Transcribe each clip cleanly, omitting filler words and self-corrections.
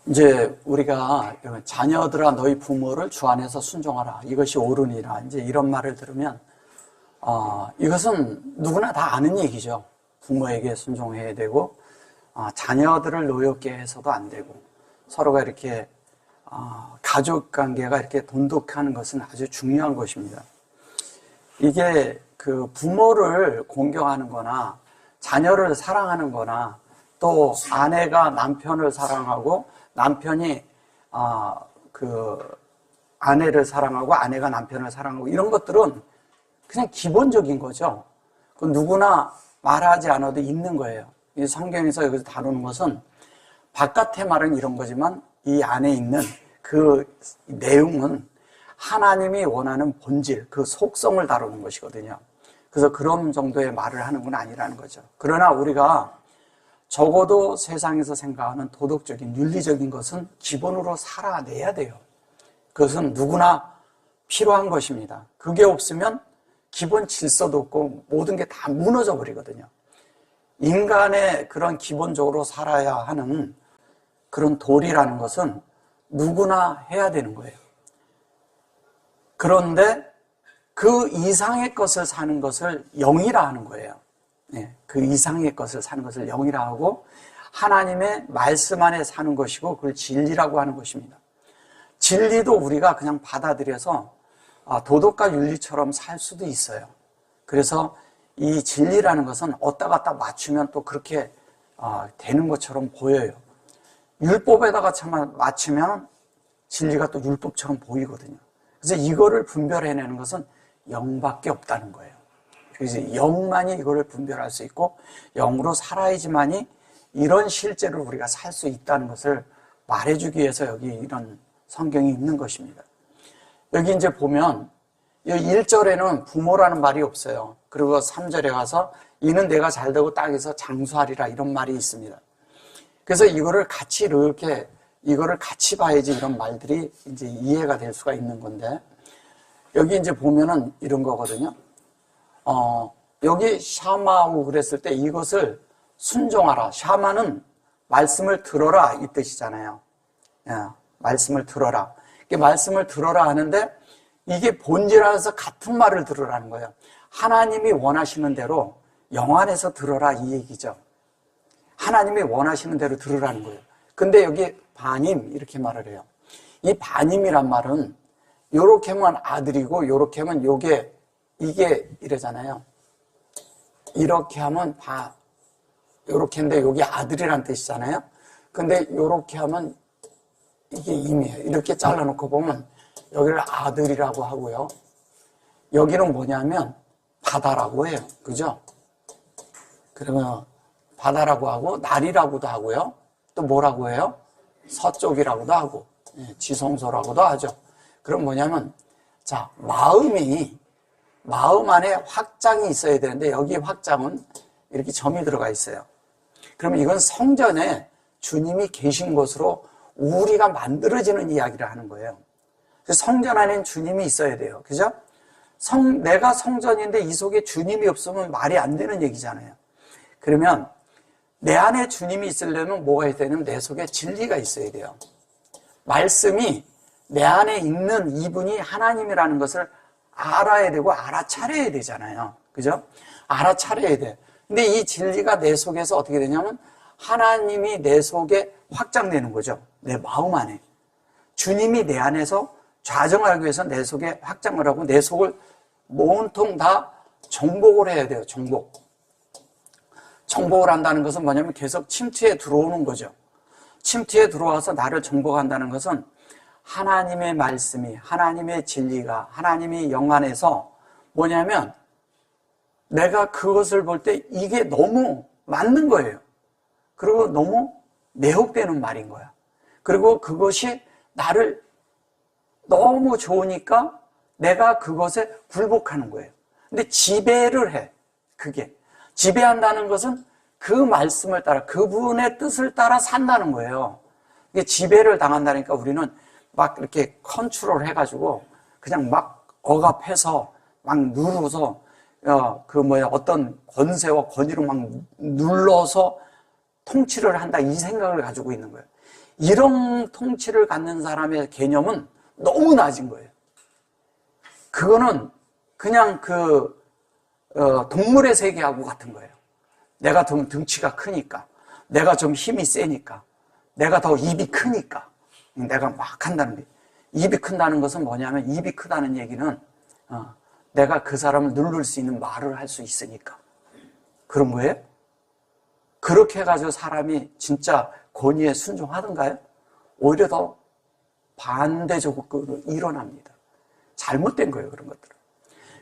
이제 우리가 자녀들아 너희 부모를 주 안에서 순종하라. 이것이 옳으니라. 이제 이런 말을 들으면, 이것은 누구나 다 아는 얘기죠. 부모에게 순종해야 되고, 자녀들을 노엽게 해서도 안 되고, 서로가 이렇게, 가족 관계가 이렇게 돈독하는 것은 아주 중요한 것입니다. 이게 그 부모를 공경하는 거나, 자녀를 사랑하는 거나, 또 아내가 남편을 사랑하고 남편이 아내를 사랑하고 아내가 남편을 사랑하고 이런 것들은 그냥 기본적인 거죠. 그 누구나 말하지 않아도 있는 거예요. 이 성경에서 여기서 다루는 것은 바깥의 말은 이런 거지만 이 안에 있는 그 내용은 하나님이 원하는 본질, 그 속성을 다루는 것이거든요. 그래서 그런 정도의 말을 하는 건 아니라는 거죠. 그러나 우리가 적어도 세상에서 생각하는 도덕적인, 윤리적인 것은 기본으로 살아내야 돼요. 그것은 누구나 필요한 것입니다. 그게 없으면 기본 질서도 없고 모든 게 다 무너져 버리거든요. 인간의 그런 기본적으로 살아야 하는 그런 도리라는 것은 누구나 해야 되는 거예요. 그런데 그 이상의 것을 사는 것을 영이라 하는 거예요. 그 이상의 것을 사는 것을 영이라 하고 하나님의 말씀 안에 사는 것이고 그걸 진리라고 하는 것입니다. 진리도 우리가 그냥 받아들여서 도덕과 윤리처럼 살 수도 있어요. 그래서 이 진리라는 것은 어디다 갖다 맞추면 또 그렇게 되는 것처럼 보여요. 율법에다가 맞추면 진리가 또 율법처럼 보이거든요. 그래서 이거를 분별해내는 것은 영밖에 없다는 거예요. 그래서 영만이 이거를 분별할 수 있고 영으로 살아야지만이 이런 실제를 우리가 살 수 있다는 것을 말해주기 위해서 여기 이런 성경이 있는 것입니다. 여기 이제 보면 1절에는 부모라는 말이 없어요. 그리고 3절에 가서 이는 내가 잘되고 땅에서 장수하리라 이런 말이 있습니다. 그래서 이거를 같이 봐야지 이런 말들이 이제 이해가 될 수가 있는 건데 여기 이제 보면은 이런 거거든요. 여기 샤마하고 그랬을 때 이것을 순종하라. 샤마는 말씀을 들어라 이 뜻이잖아요. 말씀을 들어라. 말씀을 들어라 하는데 이게 본질에서 같은 말을 들으라는 거예요. 하나님이 원하시는 대로 영 안에서 들어라 이 얘기죠. 하나님이 원하시는 대로 들으라는 거예요. 근데 여기 바님 이렇게 말을 해요. 이 바님이란 말은 요렇게 하면 아들이고 요렇게 하면 이게 이래잖아요. 이렇게 하면 요렇게 했는데 여기 아들이란 뜻이잖아요. 근데 요렇게 하면 이게 임이에요. 이렇게 잘라놓고 보면 여기를 아들이라고 하고요. 여기는 뭐냐면 바다라고 해요. 그죠? 그러면 바다라고 하고 날이라고도 하고요. 또 뭐라고 해요? 서쪽이라고도 하고 지성소라고도 하죠. 그럼 뭐냐면 자 마음 안에 확장이 있어야 되는데 여기 확장은 이렇게 점이 들어가 있어요. 그러면 이건 성전에 주님이 계신 곳으로 우리가 만들어지는 이야기를 하는 거예요. 그래서 성전 안에는 주님이 있어야 돼요. 그죠? 내가 성전인데 이 속에 주님이 없으면 말이 안 되는 얘기잖아요. 그러면 내 안에 주님이 있으려면 뭐가 있어야 되냐면 내 속에 진리가 있어야 돼요. 말씀이 내 안에 있는 이분이 하나님이라는 것을 알아야 되고 알아차려야 되잖아요. 그죠? 알아차려야 돼. 근데 이 진리가 내 속에서 어떻게 되냐면 하나님이 내 속에 확장되는 거죠. 내 마음 안에. 주님이 내 안에서 좌정하기 위해서 내 속에 확장을 하고 내 속을 온통 다 정복을 해야 돼요. 정복을 한다는 것은 뭐냐면 계속 침투에 들어오는 거죠. 침투에 들어와서 나를 정복한다는 것은 하나님의 말씀이, 하나님의 진리가, 하나님의 영 안에서 뭐냐면 내가 그것을 볼 때 이게 너무 맞는 거예요. 그리고 너무 매혹되는 말인 거야. 그리고 그것이 나를 너무 좋으니까 내가 그것에 굴복하는 거예요. 근데 지배를 해. 그게. 지배한다는 것은 그 말씀을 따라, 그분의 뜻을 따라 산다는 거예요. 이게 지배를 당한다니까 우리는 막 이렇게 컨트롤 해가지고 그냥 막 억압해서 막 누르서 어떤 권세와 권위로 막 눌러서 통치를 한다 이 생각을 가지고 있는 거예요. 이런 통치를 갖는 사람의 개념은 너무 낮은 거예요. 그거는 그냥 동물의 세계하고 같은 거예요. 내가 좀 등치가 크니까, 내가 좀 힘이 세니까, 내가 더 입이 크니까, 내가 막 한다는 게. 입이 큰다는 것은 뭐냐면, 입이 크다는 얘기는 내가 그 사람을 누를 수 있는 말을 할 수 있으니까 그런 거예요? 그렇게 해가지고 사람이 진짜 권위에 순종하던가요? 오히려 더 반대적으로 일어납니다. 잘못된 거예요, 그런 것들은.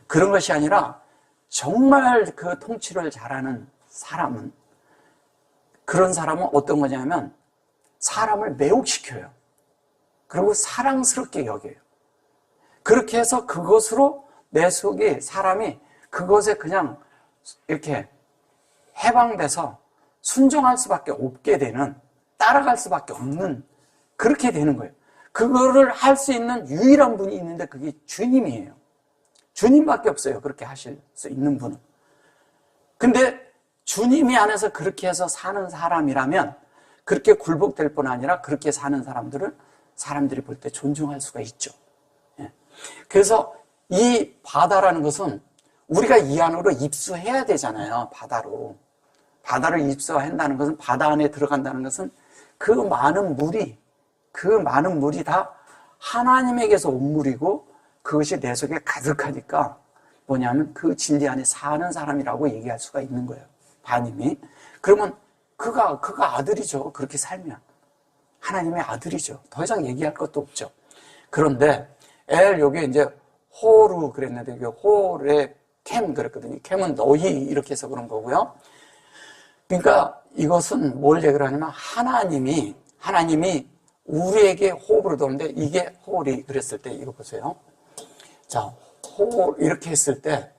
그런 것이 아니라 정말 그 통치를 잘하는 사람은, 그런 사람은 어떤 거냐면 사람을 매혹시켜요. 그리고 사랑스럽게 여겨요. 그렇게 해서 그것으로 내 속에 사람이 그것에 그냥 이렇게 해방돼서 순종할 수밖에 없게 되는, 따라갈 수밖에 없는, 그렇게 되는 거예요. 그거를 할 수 있는 유일한 분이 있는데 그게 주님이에요. 주님밖에 없어요, 그렇게 하실 수 있는 분은. 근데 주님이 안에서 그렇게 해서 사는 사람이라면 그렇게 굴복될 뿐 아니라 그렇게 사는 사람들을 사람들이 볼 때 존중할 수가 있죠. 그래서 이 바다라는 것은 우리가 이 안으로 입수해야 되잖아요. 바다를 입수한다는 것은, 바다 안에 들어간다는 것은 그 많은 물이 다 하나님에게서 온 물이고 그것이 내 속에 가득하니까 뭐냐면 그 진리 안에 사는 사람이라고 얘기할 수가 있는 거예요. 바님이. 그러면 그가 아들이죠. 그렇게 살면 하나님의 아들이죠. 더 이상 얘기할 것도 없죠. 그런데 여기 이제 호르 그랬는데 이게 호르의 캠 그랬거든요. 캠은 너희 이렇게 해서 그런 거고요. 그러니까 이것은 뭘 얘기를 하냐면 하나님이 우리에게 호흡으로 들어오는데, 이게 호흡이 그랬을 때 이거 보세요. 자, 호흡 이렇게 했을 때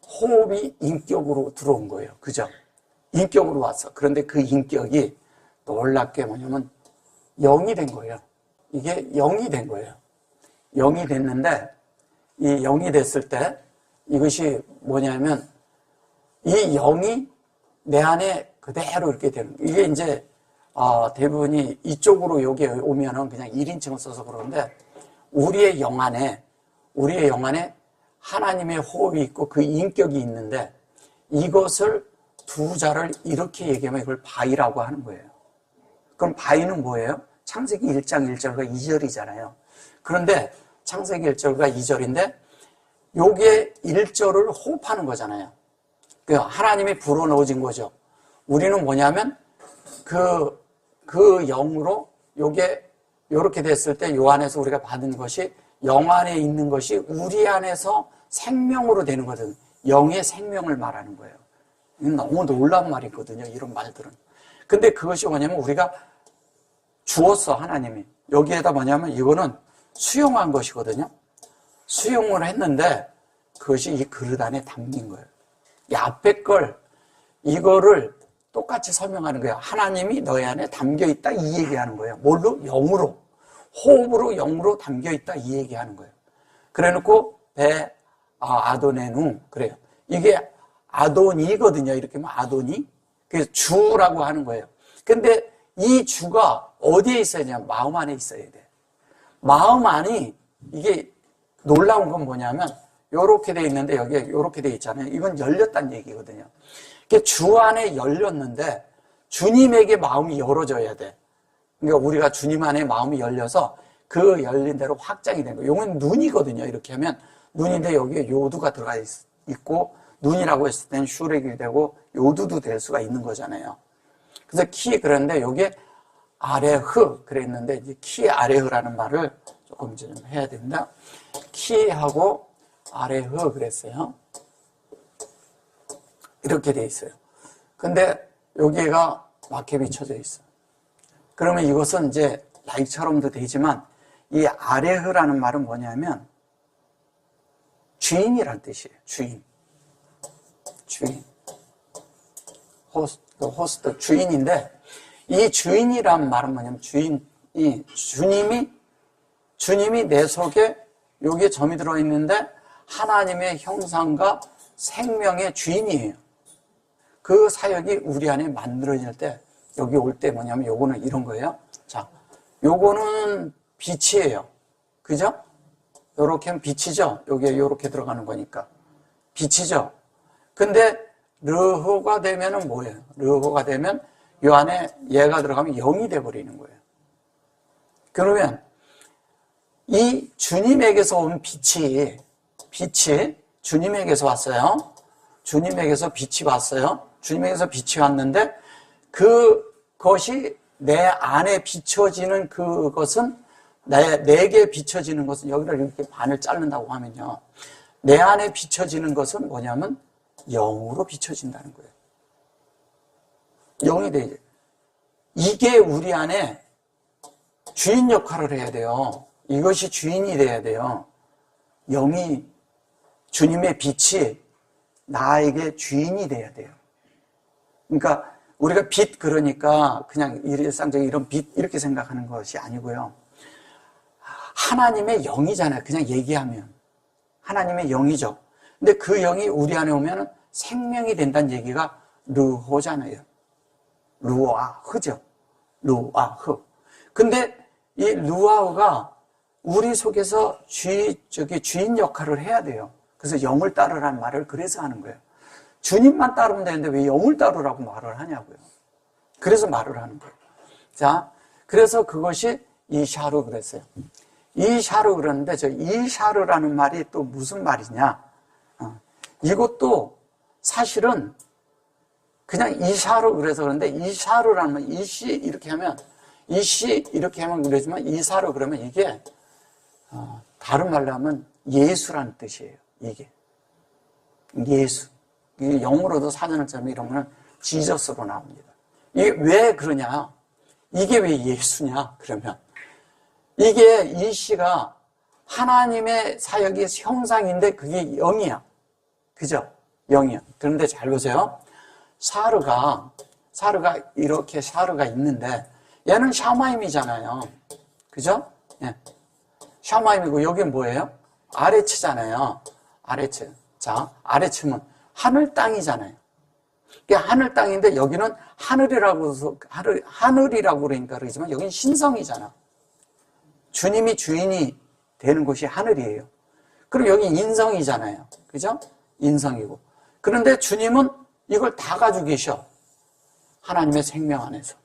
호흡이 인격으로 들어온 거예요. 그죠? 인격으로 왔어. 그런데 그 인격이 놀랍게 뭐냐면 0이 된 거예요. 이게 0이 된 거예요. 0이 됐는데, 이 0이 됐을 때 이것이 뭐냐면 이 0이 내 안에 그대로 이렇게 되는 거예요. 이게 이제 대부분이 이쪽으로 여기 오면은 그냥 1인칭을 써서 그러는데, 우리의 영 안에 하나님의 호흡이 있고 그 인격이 있는데, 이것을 두 자를 이렇게 얘기하면 이걸 바위라고 하는 거예요. 그럼 바위는 뭐예요? 창세기 1장 1절과 2절이잖아요. 그런데 창세기 1절과 2절인데 요게 1절을 호흡하는 거잖아요. 하나님이 불어넣어진 거죠. 우리는 뭐냐면 그 영으로 요게 요렇게 됐을 때 요 안에서 우리가 받은 것이, 영 안에 있는 것이 우리 안에서 생명으로 되는 거든. 영의 생명을 말하는 거예요. 너무 놀라운 말이거든요, 이런 말들은. 근데 그것이 뭐냐면 우리가 주었어, 하나님이. 여기에다 뭐냐면 이거는 수용한 것이거든요. 수용을 했는데 그것이 이 그릇 안에 담긴 거예요. 이 앞에 이거를 똑같이 설명하는 거예요. 하나님이 너희 안에 담겨있다, 이 얘기하는 거예요. 뭘로? 영으로. 호흡으로, 영으로 담겨있다, 이 얘기하는 거예요. 그래 놓고 아도네누 그래요. 이게 아도니거든요. 이렇게 하면 아도니. 그래서 주라고 하는 거예요. 근데 이 주가 어디에 있어야 되냐? 마음 안에 있어야 돼. 마음 안이, 이게 놀라운 건 뭐냐면 요렇게 돼 있는데 여기에 요렇게 돼 있잖아요. 이건 열렸다는 얘기거든요. 주 안에 열렸는데 주님에게 마음이 열어져야 돼. 그러니까 우리가 주님 안에 마음이 열려서 그 열린 대로 확장이 된 거예요. 이건 눈이거든요. 이렇게 하면 눈인데 여기에 요두가 들어가 있고, 눈이라고 했을 때는 슈렉이 되고 요두도 될 수가 있는 거잖아요. 그래서 그런데 여기에 아레흐 그랬는데, 이제 키 아레흐라는 말을 조금 좀 해야 됩니다. 키하고 아레흐 그랬어요. 이렇게 돼 있어요. 근데 여기가 마케비 쳐져 있어요. 그러면 이것은 이제 라이처럼도 되지만, 이 아레흐라는 말은 뭐냐면 주인이란 뜻이에요. 주인. 호스트, 주인인데, 이 주인이란 말은 뭐냐면 주님이 내 속에 여기에 점이 들어있는데 하나님의 형상과 생명의 주인이에요. 그 사역이 우리 안에 만들어질 때, 여기 올 때 뭐냐면 요거는 이런 거예요. 자, 요거는 빛이에요. 그죠? 요렇게 하면 빛이죠? 여기에 요렇게 들어가는 거니까. 빛이죠? 근데 르호가 되면은 뭐예요? 르호가 되면 요 안에 얘가 들어가면 0이 돼버리는 거예요. 그러면 이 주님에게서 온 빛이 주님에게서 왔어요. 주님에게서 빛이 왔어요. 주님에게서 빛이 왔는데 그것이 내 안에 비춰지는 그것은 내게 비춰지는 것은 여기를 이렇게 반을 자른다고 하면요. 내 안에 비춰지는 것은 뭐냐면 영으로 비춰진다는 거예요. 영이 돼. 이게 우리 안에 주인 역할을 해야 돼요. 이것이 주인이 돼야 돼요. 영이, 주님의 빛이 나에게 주인이 돼야 돼요. 그러니까 우리가 빛 그러니까 그냥 일상적인 이런 빛 이렇게 생각하는 것이 아니고요. 하나님의 영이잖아요. 그냥 얘기하면. 하나님의 영이죠. 근데 그 영이 우리 안에 오면 생명이 된다는 얘기가 르호잖아요. 루아흐죠. 루아흐. 근데 이 루아흐가 우리 속에서 주인 역할을 해야 돼요. 그래서 영을 따르라는 말을 그래서 하는 거예요. 주님만 따르면 되는데 왜 영을 따르라고 말을 하냐고요. 그래서 말을 하는 거예요. 자, 그래서 그것이 이샤르 그랬어요. 이샤르 그러는데 저 이샤르라는 말이 또 무슨 말이냐? 이것도 사실은 그냥 이샤르 그래서 그런데 이샤르라는 말, 이시 이렇게 하면 그러지만 이사르 그러면 이게 다른 말로 하면 예수라는 뜻이에요. 이게 예수. 이게 영어로도 사전을 짜면 이런 거는 지저스로 나옵니다. 이게 왜 그러냐? 이게 왜 예수냐? 그러면 이게 이 시가 하나님의 사역의 형상인데 그게 0이야. 그죠? 0이야. 그런데 잘 보세요. 사르가 이렇게 사르가 있는데 얘는 샤마임이잖아요. 그죠? 예. 샤마임이고 여긴 뭐예요? 아레츠잖아요. 아레츠. 자, 아레츠면 하늘 땅이잖아요. 이게 하늘 땅인데 여기는 하늘이라고 그러니까 그러지만 여기는 신성이잖아. 주님이 주인이 되는 곳이 하늘이에요. 그럼 여기 인성이잖아요. 그죠? 인성이고. 그런데 주님은 이걸 다 가지고 계셔. 하나님의 생명 안에서.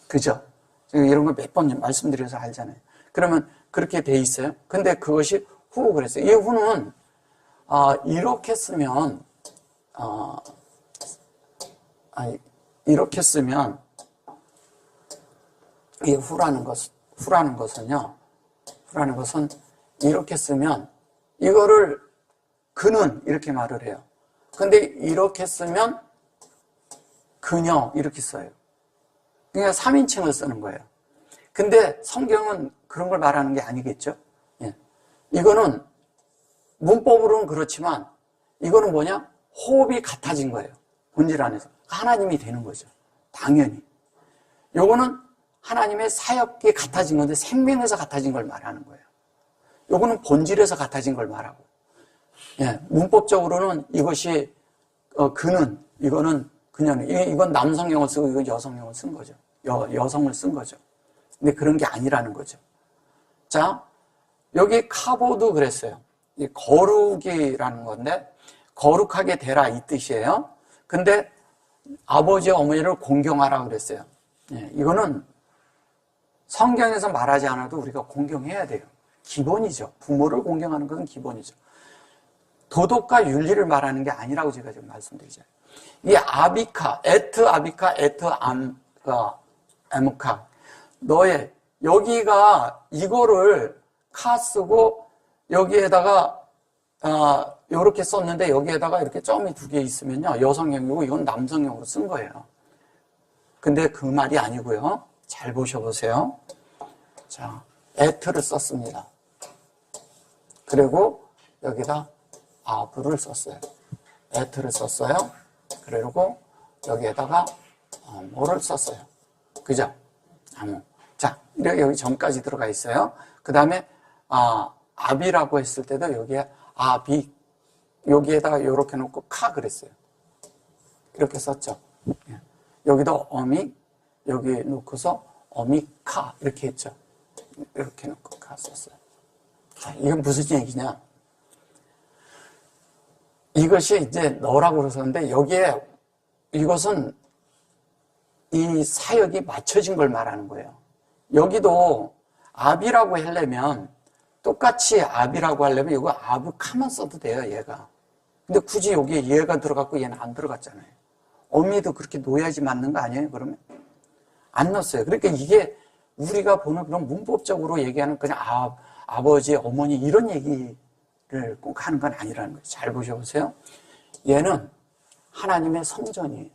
그죠? 이런 걸 몇 번 말씀드려서 알잖아요. 그러면 그렇게 돼 있어요. 근데 그것이 후 그랬어요. 이 후는 이렇게 쓰면 이렇게 쓰면 이 후라는 것은요. 이렇게 쓰면 이거를 그는 이렇게 말을 해요. 근데 이렇게 쓰면 그녀 이렇게 써요. 그러니까 3인칭을 쓰는 거예요. 근데 성경은 그런 걸 말하는 게 아니겠죠? 예. 이거는 문법으로는 그렇지만 이거는 뭐냐? 호흡이 같아진 거예요. 본질 안에서. 하나님이 되는 거죠. 당연히. 요거는 하나님의 사역이 같아진 건데 생명에서 같아진 걸 말하는 거예요. 요거는 본질에서 같아진 걸 말하고. 예. 문법적으로는 이것이 그는, 이거는 그녀는, 이건 남성형을 쓰고 이건 여성형을 쓴 거죠. 여성을 쓴 거죠. 근데 그런 게 아니라는 거죠. 자, 여기 카보도 그랬어요. 이 거룩이라는 건데, 거룩하게 되라 이 뜻이에요. 근데 아버지, 어머니를 공경하라 그랬어요. 예, 이거는 성경에서 말하지 않아도 우리가 공경해야 돼요. 기본이죠. 부모를 공경하는 것은 기본이죠. 도덕과 윤리를 말하는 게 아니라고 제가 지금 말씀드리잖아요. 이 아비카, 에트 에무카. 너의, 여기가 이거를 카 쓰고 여기에다가, 요렇게 썼는데 여기에다가 이렇게 점이 2개 있으면요. 여성형이고 이건 남성형으로 쓴 거예요. 근데 그 말이 아니고요. 잘 보셔보세요. 자, 에트를 썼습니다. 그리고 여기다 아브를 썼어요. 에트를 썼어요. 그리고 여기에다가 뭐를 썼어요. 그죠? 아무. 자, 이렇게 여기 점까지 들어가 있어요. 그 다음에 아비라고 했을 때도 여기에 아비, 여기에다가 이렇게 놓고 카 그랬어요. 이렇게 썼죠. 여기도 어미, 여기 놓고서 어미카 이렇게 했죠. 이렇게 놓고 카 썼어요. 자, 이건 무슨 얘기냐? 이것이 이제 너라고 그러는데 여기에 이것은 이 사역이 맞춰진 걸 말하는 거예요. 여기도 아비라고 하려면 똑같이 아비라고 하려면 이거 아브카만 써도 돼요, 얘가. 근데 굳이 여기에 얘가 들어갔고 얘는 안 들어갔잖아요. 어미도 그렇게 놓여야지 맞는 거 아니에요, 그러면? 안 넣었어요. 그러니까 이게 우리가 보는 그런 문법적으로 얘기하는 그냥 아버지, 어머니 이런 얘기를 꼭 하는 건 아니라는 거예요. 잘 보셔보세요. 얘는 하나님의 성전이에요.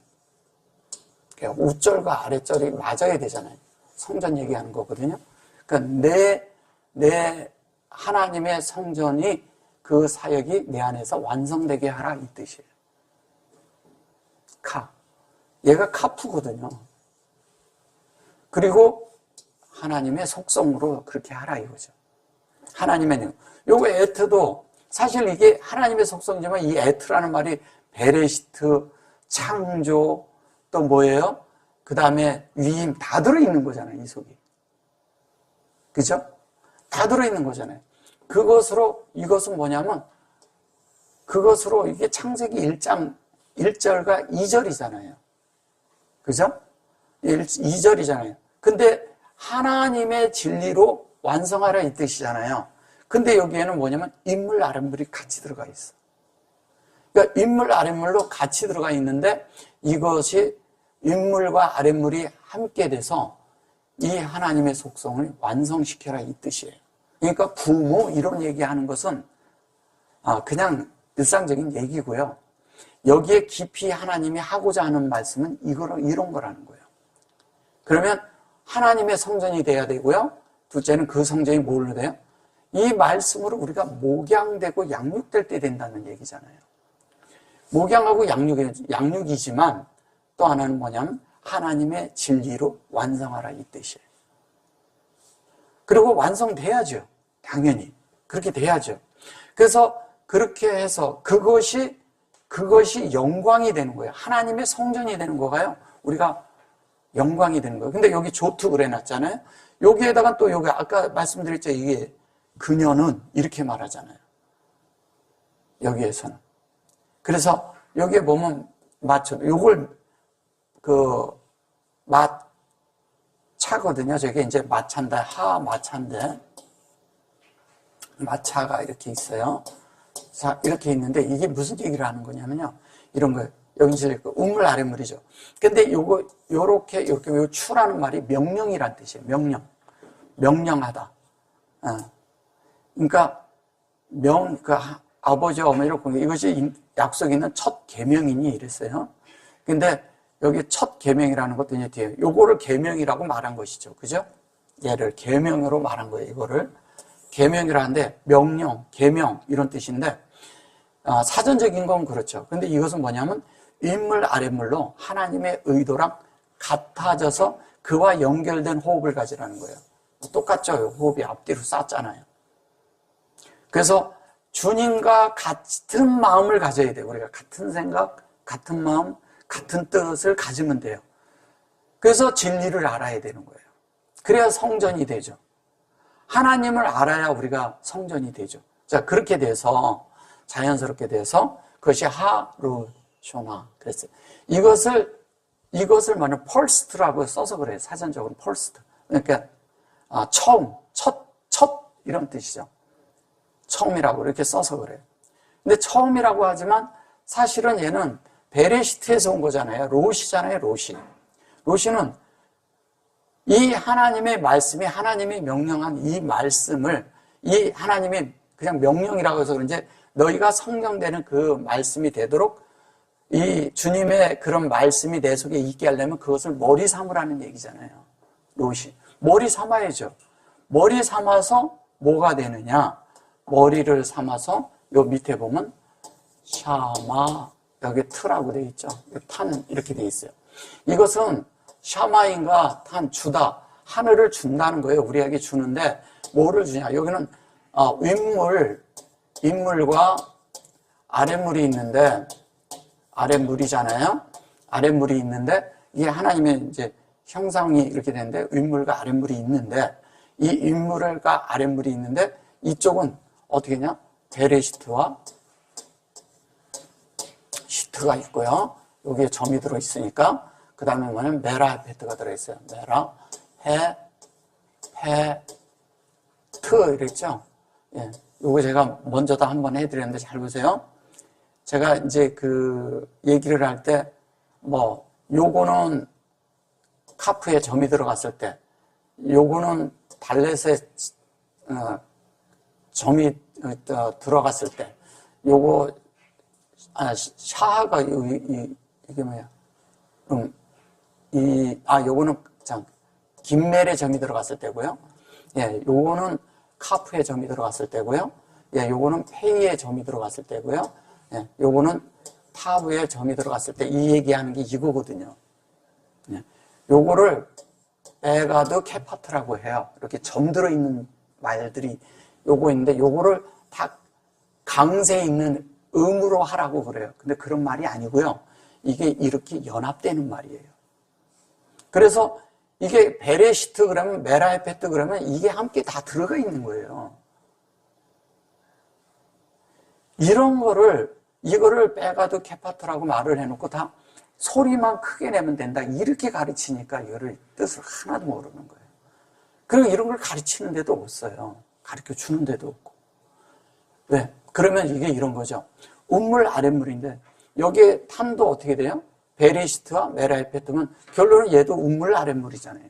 그러니까 우절과 아래절이 맞아야 되잖아요. 성전 얘기하는 거거든요. 그러니까 내 하나님의 성전이 그 사역이 내 안에서 완성되게 하라 이 뜻이에요. 얘가 카프거든요. 그리고 하나님의 속성으로 그렇게 하라 이거죠. 하나님의 요거 에트도 사실 이게 하나님의 속성이지만 이 에트라는 말이 베레시트, 창조, 또 뭐예요? 그 다음에 위임 다 들어있는 거잖아요, 이 속에. 그죠? 다 들어있는 거잖아요. 이것은 뭐냐면, 그것으로 이게 창세기 1장 1절과 2절이잖아요. 그죠? 2절이잖아요. 근데 하나님의 진리로 완성하라 이 뜻이잖아요. 근데 여기에는 뭐냐면 인물, 아랫물이 같이 들어가 있어. 그러니까 인물, 아랫물로 같이 들어가 있는데 이것이 인물과 아랫물이 함께 돼서 이 하나님의 속성을 완성시켜라 이 뜻이에요. 그러니까 부모 이런 얘기하는 것은 그냥 일상적인 얘기고요. 여기에 깊이 하나님이 하고자 하는 말씀은 이런 거라는 거예요. 그러면 하나님의 성전이 돼야 되고요. 둘째는 그 성전이 뭘로 돼요? 이 말씀으로 우리가 목양되고 양육될 때 된다는 얘기잖아요. 목양하고 양육이지만 또 하나는 뭐냐면 하나님의 진리로 완성하라 이 뜻이에요. 그리고 완성돼야죠. 당연히. 그렇게 돼야죠. 그래서 그렇게 해서 그것이 영광이 되는 거예요. 하나님의 성전이 되는 거가요. 우리가 영광이 되는 거예요. 근데 여기 조투 그래놨잖아요. 여기에다가 또 여기 아까 말씀드렸죠. 이게 그녀는 이렇게 말하잖아요. 여기에서는. 그래서 여기에 보면 요걸 마차거든요. 저게 이제 마차인데 마차인데 마차가 이렇게 있어요. 자, 이렇게 있는데 이게 무슨 얘기를 하는 거냐면요. 이런 거예요. 여기 이제 우물 아랫물이죠. 근데 요렇게 요 추라는 말이 명령이란 뜻이에요. 명령하다. 그러니까 아버지와 어머니를 공개 이것이 약속에 있는 첫 계명이니 이랬어요. 근데 여기 첫 계명이라는 것도 이제 뒤에 요거를 계명이라고 말한 것이죠. 그죠? 얘를 계명으로 말한 거예요. 이거를 계명이라는데 명령, 계명 이런 뜻인데 사전적인 건 그렇죠. 근데 이것은 뭐냐면 윗물 아랫물로 하나님의 의도랑 같아져서 그와 연결된 호흡을 가지라는 거예요. 똑같죠. 호흡이 앞뒤로 쌓잖아요. 그래서 주님과 같은 마음을 가져야 돼요. 우리가 같은 생각, 같은 마음, 같은 뜻을 가지면 돼요. 그래서 진리를 알아야 되는 거예요. 그래야 성전이 되죠. 하나님을 알아야 우리가 성전이 되죠. 자, 그렇게 돼서 자연스럽게 돼서 그것이 하루쇼나 그랬어요. 이것을 뭐냐면 펄스트라고 써서 그래요. 사전적으로 펄스트. 그러니까 처음, 첫 이런 뜻이죠. 처음이라고 이렇게 써서 그래요. 근데 처음이라고 하지만 사실은 얘는 베레시트에서 온 거잖아요. 로시잖아요. 로시는 이 하나님의 말씀이 하나님이 명령한 이 말씀을 이 하나님의 그냥 명령이라고 해서 그런지 너희가 성령되는 그 말씀이 되도록 이 주님의 그런 말씀이 내 속에 있게 하려면 그것을 머리 삼으라는 얘기잖아요. 로시. 머리 삼아야죠. 머리 삼아서 뭐가 되느냐? 머리를 삼아서 요 밑에 보면 샤마 여기 트라고 되어 있죠. 탄 이렇게 되어 있어요. 이것은 샤마인과 탄 주다 하늘을 준다는 거예요. 우리에게 주는데 뭐를 주냐? 여기는 윗물과 아랫물이 있는데 아랫물이잖아요. 아랫물이 있는데 이게 하나님의 이제 형상이 이렇게 되는데 윗물과 아랫물이 있는데 이 윗물과 아랫물이 있는데 이쪽은 어떻게 냐 베레시트와 시트가 있고요. 여기에 점이 들어있으니까 그 다음에 뭐냐면 메라헤페트가 들어있어요. 메라헤페트 이랬죠. 예, 요거 제가 먼저 다 한번 해드렸는데 잘 보세요. 제가 이제 그 얘기를 할 때 뭐 요거는 카프에 점이 들어갔을 때 요거는 달렛에 점이 들어갔을 때 요거 샤가 이게 뭐야? 요거는 김멜에 점이 들어갔을 때고요. 예, 요거는 카프에 점이 들어갔을 때고요. 예, 요거는 페이에 점이 들어갔을 때고요. 예, 요거는 타브에 점이 들어갔을 때 이 얘기하는 게 이거거든요. 예, 요거를 베가드 케파트라고 해요. 이렇게 점 들어있는 말들이 요거 있는데 요거를 다 강세 있는 음으로 하라고 그래요. 근데 그런 말이 아니고요. 이게 이렇게 연합되는 말이에요. 그래서 이게 베레시트 그러면 메라헤페트 그러면 이게 함께 다 들어가 있는 거예요. 이거를 베가드 케파트라고 말을 해놓고 다 소리만 크게 내면 된다. 이렇게 가르치니까 이거를 뜻을 하나도 모르는 거예요. 그리고 이런 걸 가르치는 데도 없어요. 가르쳐 주는 데도 없고. 왜? 그러면 이게 이런 거죠. 윗물, 아랫물인데 여기에 탐도 어떻게 돼요? 베레시트와 메라헤페트면 결론은 얘도 윗물, 아랫물이잖아요.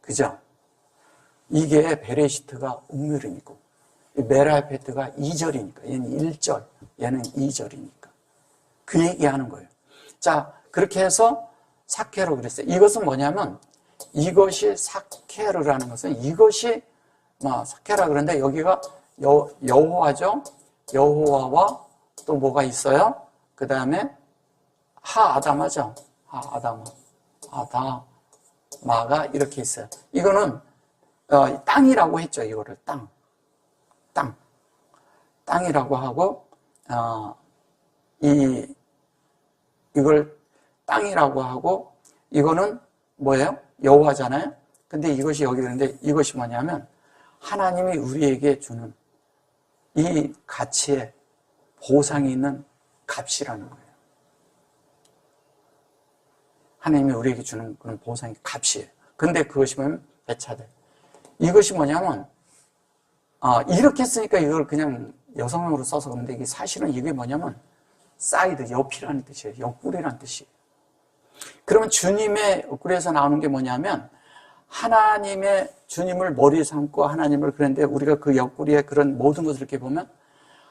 그죠? 이게 베레시트가 윗물이니까 메라헤페트가 2절이니까 얘는 1절, 얘는 2절이니까 그 얘기하는 거예요. 자, 그렇게 해서 사케로 그랬어요. 이것은 뭐냐면 이것이 사케르라는 것은 이것이 사케라 그런데 여기가 여호와죠. 여호와와 또 뭐가 있어요? 그 다음에 하아다마죠. 아다마가 이렇게 있어요. 이거는 땅이라고 했죠. 이거를 땅이라고 하고 이걸 땅이라고 하고 이거는 뭐예요? 여호와잖아요. 근데 이것이 여기 있는데 이것이 뭐냐면 하나님이 우리에게 주는 이 가치에 보상이 있는 값이라는 거예요. 하나님이 우리에게 주는 그런 보상이 값이에요. 근데 그것이 뭐냐면 배차돼. 이것이 뭐냐면 이렇게 쓰니까 이걸 그냥 여성형으로 써서 그런데 이게 사실은 이게 뭐냐면 사이드, 옆이라는 뜻이에요. 옆구리라는 뜻이에요. 그러면 주님의 옆구리에서 나오는 게 뭐냐면 하나님의 주님을 머리에 삼고 하나님을 그런데 우리가 그 옆구리에 그런 모든 것을 이렇게 보면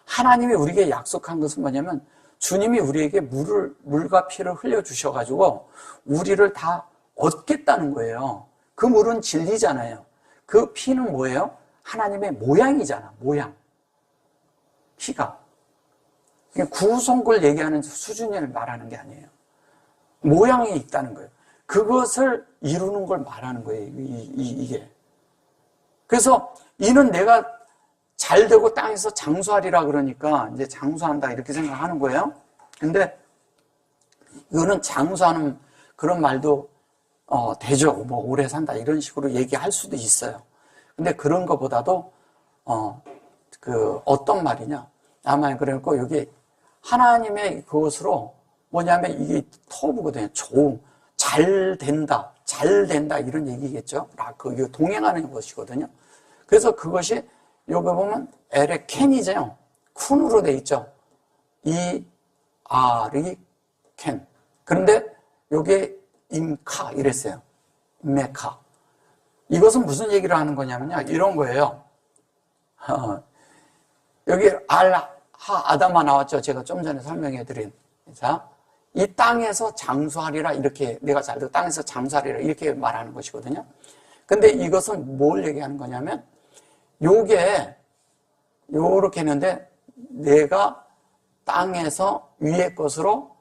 하나님이 우리에게 약속한 것은 뭐냐면 주님이 우리에게 물과 피를 흘려주셔가지고 우리를 다 얻겠다는 거예요. 그 물은 진리잖아요. 그 피는 뭐예요? 하나님의 모양이잖아. 모양. 피가. 구성을 얘기하는 수준을 말하는 게 아니에요. 모양이 있다는 거예요. 그것을 이루는 걸 말하는 거예요. 이게. 그래서 이는 내가 잘 되고 땅에서 장수하리라 그러니까 이제 장수한다 이렇게 생각하는 거예요. 근데 이거는 장수하는 그런 말도 되죠. 뭐 오래 산다 이런 식으로 얘기할 수도 있어요. 근데 그런 것보다도 어떤 말이냐? 아마 그래갖고 여기 하나님의 그것으로 뭐냐면 이게 터부거든요. 잘 된다 이런 얘기겠죠. 이거 동행하는 것이거든요. 그래서 그것이 여기 보면 엘의 캔이죠. 쿤으로 돼 있죠. 캔. 그런데 여기에 임카 이랬어요. 메카. 이것은 무슨 얘기를 하는 거냐면요. 이런 거예요. 여기 아다마 나왔죠. 제가 좀 전에 설명해 드린. 자, 이 땅에서 장수하리라 이렇게 내가 잘되고 땅에서 장수하리라 이렇게 말하는 것이거든요. 근데 이것은 뭘 얘기하는 거냐면 요게 요렇게 했는데 내가 땅에서 위의 것으로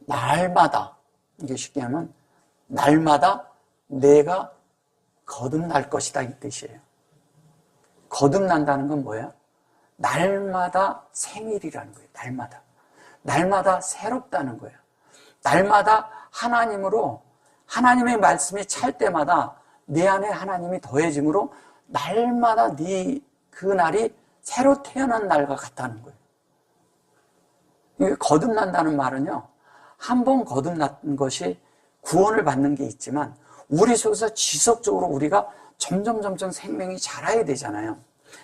날마다 이게 쉽게 하면 날마다 내가 거듭날 것이다 이 뜻이에요. 거듭난다는 건 뭐예요? 날마다 생일이라는 거예요. 날마다 새롭다는 거예요. 날마다 하나님으로 하나님의 말씀이 찰 때마다 내 안에 하나님이 더해짐으로 날마다 그 날이 새로 태어난 날과 같다는 거예요. 이게 거듭난다는 말은요, 한 번 거듭난 것이 구원을 받는 게 있지만 우리 속에서 지속적으로 우리가 점점 생명이 자라야 되잖아요.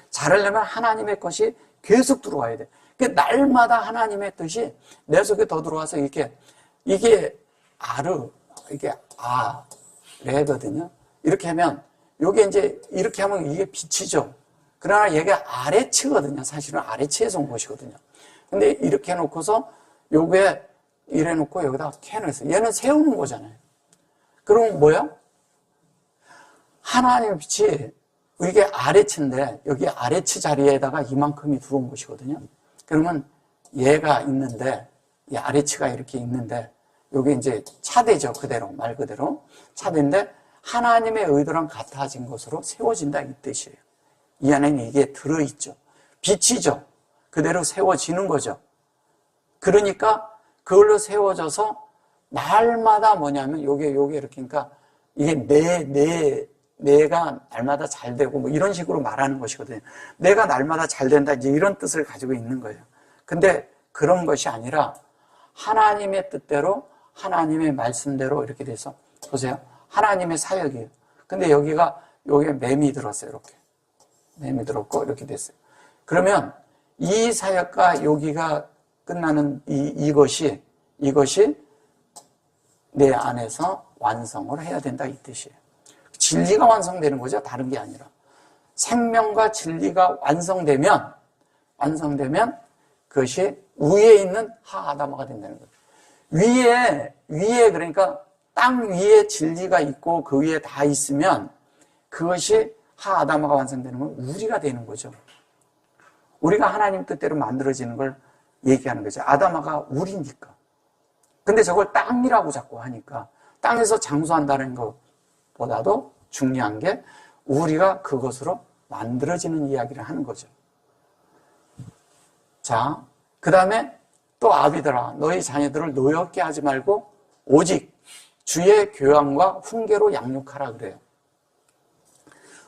자라려면 하나님의 것이 계속 들어와야 돼. 날마다 하나님의 뜻이 내 속에 더 들어와서 이게 레거든요. 이렇게 하면 요게 이제 이렇게 하면 이게 빛이죠. 그러나 얘가 아래치거든요. 사실은 아래치에서 온 것이거든요. 근데 이렇게 해놓고서 요게 이래 놓고 여기다 캐놓았어요. 얘는 세우는 거잖아요. 그럼 뭐야? 하나님의 빛이 이게 아래치인데 여기 아래치 자리에다가 이만큼이 들어온 것이거든요. 그러면 얘가 있는데 이 아래치가 이렇게 있는데 요게 이제 차대죠. 그대로 말 그대로 차대인데 하나님의 의도랑 같아진 것으로 세워진다 이 뜻이에요. 이 안에는 이게 들어있죠. 빛이죠. 그대로 세워지는 거죠. 그러니까 그걸로 세워져서 날마다 뭐냐면 요게 이렇게 그러니까 이게 내가 날마다 잘 되고 뭐 이런 식으로 말하는 것이거든요. 내가 날마다 잘 된다 이제 이런 뜻을 가지고 있는 거예요. 근데 그런 것이 아니라 하나님의 뜻대로 하나님의 말씀대로 이렇게 돼서 보세요. 하나님의 사역이에요. 근데 여기에 맴이 들었어요. 이렇게 맴이 들었고 이렇게 됐어요. 그러면 이 사역과 여기가 끝나는 이것이 내 안에서 완성을 해야 된다 이 뜻이에요. 진리가 완성되는 거죠. 다른 게 아니라 생명과 진리가 완성되면 그것이 위에 있는 하아다마가 된다는 거예요. 위에 그러니까 땅 위에 진리가 있고 그 위에 다 있으면 그것이 하아다마가 완성되는 건 우리가 되는 거죠. 우리가 하나님 뜻대로 만들어지는 걸 얘기하는 거죠. 아다마가 우리니까. 근데 저걸 땅이라고 자꾸 하니까 땅에서 장수한다는 것보다도 중요한 게 우리가 그것으로 만들어지는 이야기를 하는 거죠. 자, 그 다음에 또 아비들아 너희 자녀들을 노엽게 하지 말고 오직 주의 교양과 훈계로 양육하라 그래요.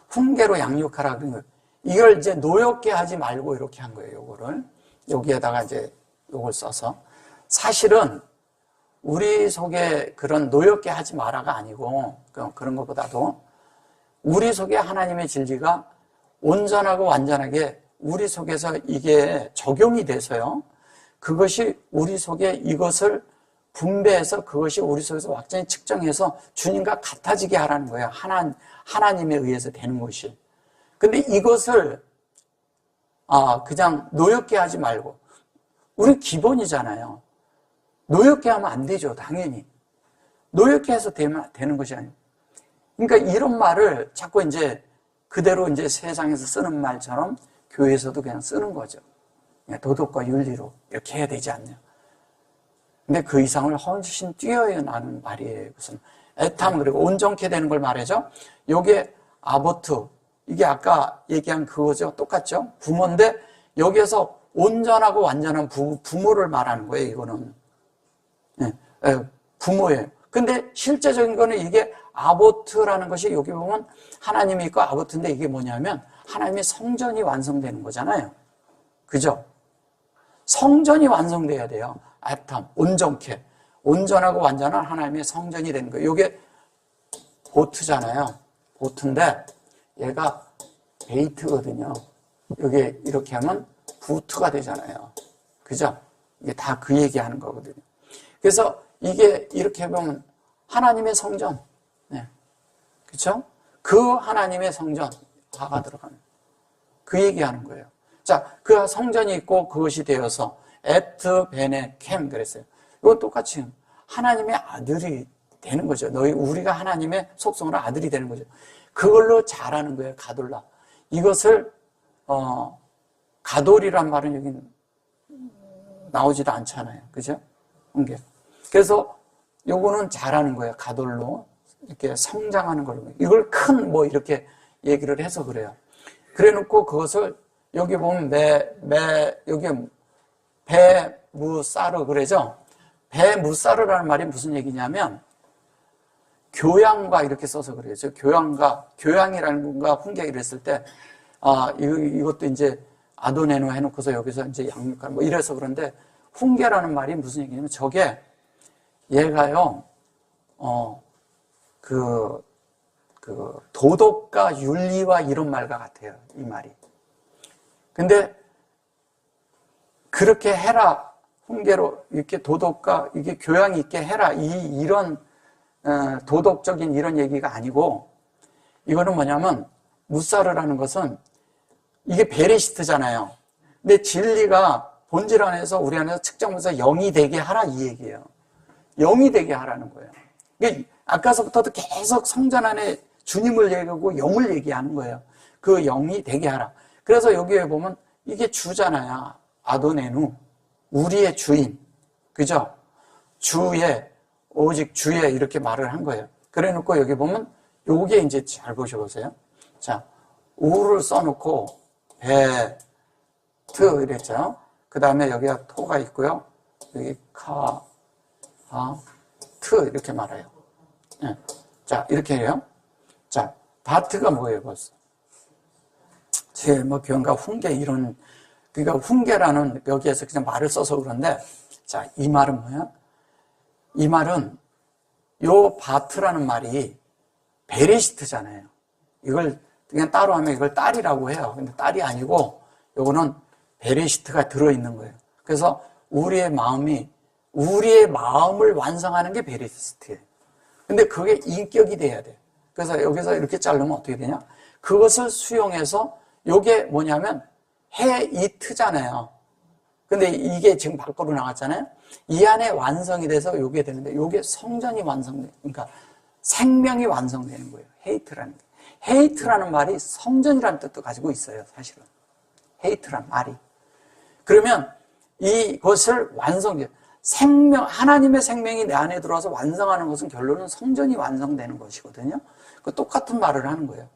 훈계로 양육하라 그런 거예요. 이걸 이제 노엽게 하지 말고 이렇게 한 거예요. 요거를 여기에다가 이제 요걸 써서 사실은 우리 속에 그런 노엽게 하지 마라가 아니고 그런 것보다도 우리 속에 하나님의 진리가 온전하고 완전하게 우리 속에서 이게 적용이 돼서요. 그것이 우리 속에 이것을 분배해서 그것이 우리 속에서 완전히 측정해서 주님과 같아지게 하라는 거예요. 하나님에 의해서 되는 것이. 근데 이것을 그냥 노엽게 하지 말고 우리 기본이잖아요. 노엽게 하면 안 되죠. 당연히. 노엽게 해서 되는 것이 아니에요. 그러니까 이런 말을 자꾸 이제 그대로 이제 세상에서 쓰는 말처럼 교회에서도 그냥 쓰는 거죠. 도덕과 윤리로 이렇게 해야 되지 않냐. 근데 그 이상을 훨씬 뛰어나는 말이에요. 무슨 애탐 그리고 온전케 되는 걸 말하죠. 요게 아보트 이게 아까 얘기한 그거죠. 똑같죠. 부모인데 여기에서 온전하고 완전한 부모를 말하는 거예요. 이거는 부모예요. 근데 실제적인 거는 이게 아보트라는 것이 여기 보면 하나님이 있고 아보트인데 이게 뭐냐면 하나님의 성전이 완성되는 거잖아요. 그죠? 성전이 완성돼야 돼요. 아탐, 온전케. 온전하고 완전한 하나님의 성전이 되는 거예요. 이게 보트잖아요. 보트인데 얘가 베이트거든요. 이게 이렇게 하면 부트가 되잖아요. 그죠? 이게 다 그 얘기하는 거거든요. 그래서 이게 이렇게 보면 하나님의 성전. 네. 그렇죠? 그 하나님의 성전 화가 들어가는 그 얘기하는 거예요. 자, 그 성전이 있고 그것이 되어서 에트 베네 캠 그랬어요. 이건 똑같이 하나님의 아들이 되는 거죠. 우리가 하나님의 속성으로 아들이 되는 거죠. 그걸로 잘하는 거예요. 가돌라. 이것을 가돌이란 말은 여기 나오지도 않잖아요. 그죠? 그래서 요거는 잘하는 거예요. 가돌로 이렇게 성장하는 걸로. 이걸 큰 이렇게 얘기를 해서 그래요. 그래 놓고 그것을 여기 보면 여기 배무사르 그러죠? 배무사르라는 말이 무슨 얘기냐면 교양과 이렇게 써서 그래요. 교양이라는 건가 훈계 이랬을 때, 이것도 이제 아도네노 해놓고서 여기서 이제 양육할 뭐 이래서 그런데 훈계라는 말이 무슨 얘기냐면 저게 얘가요, 도덕과 윤리와 이런 말과 같아요. 이 말이. 근데 그렇게 해라. 훈계로 이렇게 도덕과 이게 교양 있게 해라. 이런 도덕적인 이런 얘기가 아니고 이거는 뭐냐면 무사르라는 것은 이게 베레시트잖아요. 근데 진리가 본질 안에서 우리 안에서 측정해서 영이 되게 하라 이 얘기예요. 영이 되게 하라는 거예요. 그러니까 아까서부터도 계속 성전 안에 주님을 얘기하고 영을 얘기하는 거예요. 그 영이 되게 하라. 그래서 여기에 보면 이게 주잖아요. 아도네누. 우리의 주인. 그죠? 오직 주의 이렇게 말을 한 거예요. 그래 놓고 여기 보면 요게 이제 잘 보셔보세요. 자, 우를 써놓고 트 이랬죠. 그 다음에 여기가 토가 있고요. 여기 트 이렇게 말해요. 네. 자, 이렇게 해요. 자, 바트가 뭐예요, 벌써? 제 교양과 훈계 이런, 그러니까 훈계라는 여기에서 그냥 말을 써서 그런데, 자, 이 말은 뭐야? 이 말은 요 바트라는 말이 베레시트잖아요. 이걸 그냥 따로 하면 이걸 딸이라고 해요. 근데 딸이 아니고 요거는 베레시트가 들어있는 거예요. 그래서 우리의 마음을 완성하는 게 베레시트예요. 근데 그게 인격이 돼야 돼. 그래서 여기서 이렇게 자르면 어떻게 되냐? 그것을 수용해서 요게 뭐냐면 헤이트잖아요. 근데 이게 지금 밖으로 나갔잖아요. 이 안에 완성이 돼서 요게 되는데 요게 성전이 완성돼. 그러니까 생명이 완성되는 거예요. 헤이트라는 게. 헤이트라는 말이 성전이라는 뜻도 가지고 있어요. 사실은. 헤이트란 말이. 그러면 이것을 하나님의 생명이 내 안에 들어와서 완성하는 것은 결론은 성전이 완성되는 것이거든요. 그 똑같은 말을 하는 거예요.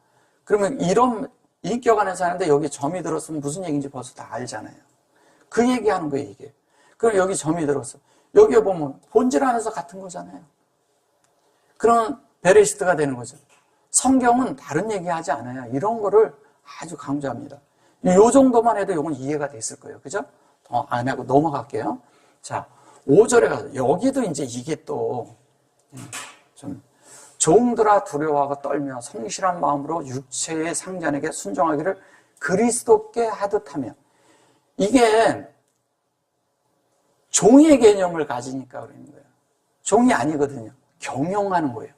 그러면 이런 인격 안에 사는데 여기 점이 들었으면 무슨 얘기인지 벌써 다 알잖아요. 그 얘기하는 거예요, 이게. 그럼 여기 점이 들었어. 여기에 보면 본질 안에서 같은 거잖아요. 그런 베레시트가 되는 거죠. 성경은 다른 얘기하지 않아요. 이런 거를 아주 강조합니다. 이 정도만 해도 이건 이해가 됐을 거예요. 그죠? 더 안 하고 넘어갈게요. 자, 5절에 가서 여기도 이제 이게 또 좀 종들아 두려워하고 떨며 성실한 마음으로 육체의 상전에게 순종하기를 그리스도께 하듯 하며 이게 종의 개념을 가지니까 그러는 거예요. 종이 아니거든요. 경영하는 거예요.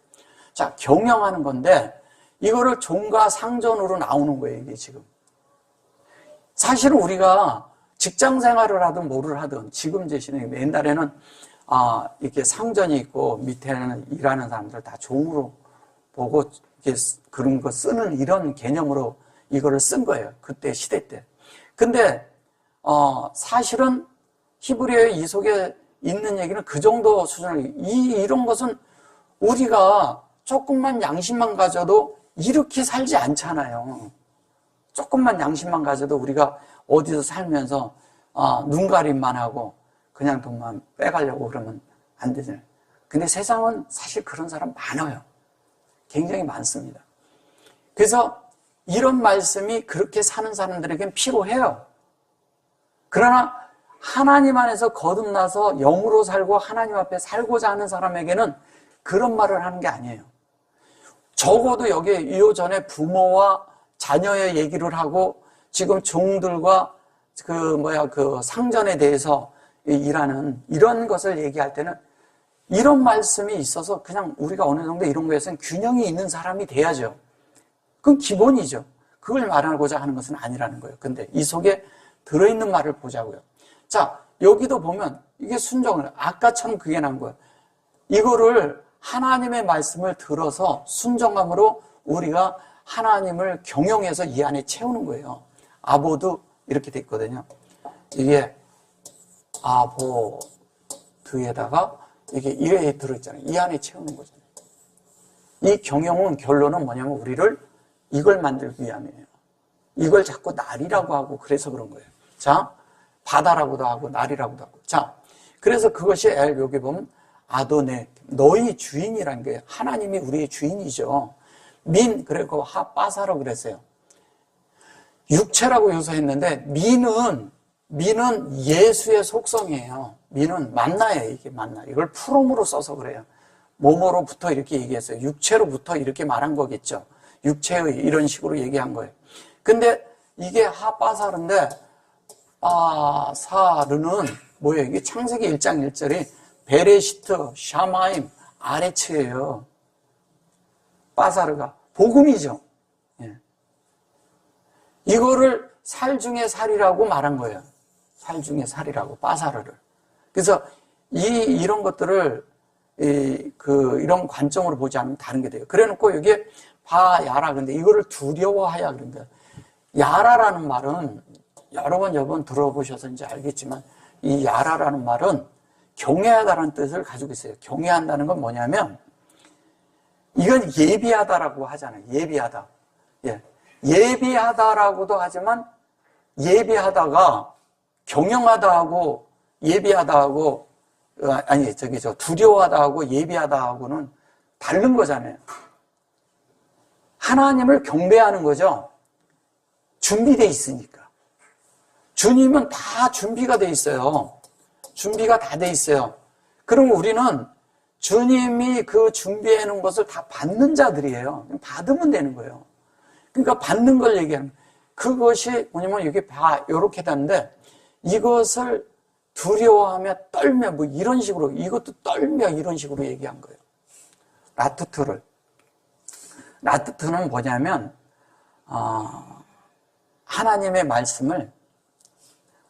자, 경영하는 건데 이거를 종과 상전으로 나오는 거예요. 이게 지금. 사실은 우리가 직장 생활을 하든 뭐를 하든 지금 제시는 옛날에는 이렇게 상전이 있고 밑에는 일하는 사람들 다 종으로 보고 이렇게 그런 거 쓰는 이런 개념으로 이거를 쓴 거예요. 그때 시대 때. 근데 사실은 히브리어의 이 속에 있는 얘기는 그 정도 수준을 이런 것은 우리가 조금만 양심만 가져도 이렇게 살지 않잖아요. 조금만 양심만 가져도 우리가 어디서 살면서 눈가림만 하고 그냥 돈만 빼가려고 그러면 안 되잖아요. 근데 세상은 사실 그런 사람 많아요. 굉장히 많습니다. 그래서 이런 말씀이 그렇게 사는 사람들에겐 필요해요. 그러나 하나님 안에서 거듭나서 영으로 살고 하나님 앞에 살고자 하는 사람에게는 그런 말을 하는 게 아니에요. 적어도 여기에 이전에 부모와 자녀의 얘기를 하고 지금 종들과 그 상전에 대해서 일하는 이런 것을 얘기할 때는 이런 말씀이 있어서 그냥 우리가 어느 정도 이런 거에서는 균형이 있는 사람이 돼야죠. 그건 기본이죠. 그걸 말하고자 하는 것은 아니라는 거예요. 근데 이 속에 들어있는 말을 보자고요. 자, 여기도 보면 이게 순종을 아까처럼 그게 난 거예요. 이거를 하나님의 말씀을 들어서 순종함으로 우리가 하나님을 경영해서 이 안에 채우는 거예요. 아보도 이렇게 돼 있거든요. 이게 아보드에다가 이게 이래 들어있잖아요. 이 안에 채우는 거잖아요. 이 경영은 결론은 뭐냐면 우리를 이걸 만들기 위함이에요. 이걸 자꾸 날이라고 하고 그래서 그런 거예요. 자, 바다라고도 하고 날이라고도 하고. 자, 그래서 그것이 여기 보면 아도네, 너희 주인이라는 거예요. 하나님이 우리의 주인이죠. 민, 그리고 하빠사로 그랬어요. 육체라고 요소했는데 민은 예수의 속성이에요. 민은 만나예요. 이게 만나. 이걸 프롬으로 써서 그래요. 몸으로부터 이렇게 얘기했어요. 육체로부터 이렇게 말한 거겠죠. 육체의 이런 식으로 얘기한 거예요. 근데 이게 하빠사르인데 빠사르는 뭐예요? 이게 창세기 1장 1절이 베레시트, 샤마임, 아레츠예요. 빠사르가 복음이죠. 예. 이거를 살 중에 살이라고 말한 거예요. 살 중에 살이라고, 빠사르를. 그래서 이런 것들을 이런 관점으로 보지 않으면 다른 게 돼요. 그래 놓고 여기에 바야라. 근데 이거를 두려워하야 그런 거예요. 야라라는 말은 여러 번 들어보셔서인지 알겠지만 이 야라라는 말은 경외하다라는 뜻을 가지고 있어요. 경외한다는 건 뭐냐면 이건 예비하다라고 하잖아요. 예비하다. 예. 예비하다라고도 하지만 예비하다가 경영하다 하고 예비하다 하고 두려워하다 하고 예비하다 하고는 다른 거잖아요. 하나님을 경배하는 거죠. 준비되어 있으니까. 주님은 다 준비가 돼 있어요. 준비가 다 돼 있어요. 그럼 우리는 주님이 그 준비해 놓은 것을 다 받는 자들이에요. 받으면 되는 거예요. 그러니까 받는 걸 얘기하는 거예요. 그것이 뭐냐면 여기 이렇게 되는데 이것을 두려워하며 떨며 뭐 이런 식으로 이것도 떨며 이런 식으로 얘기한 거예요. 라투트는 뭐냐면 하나님의 말씀을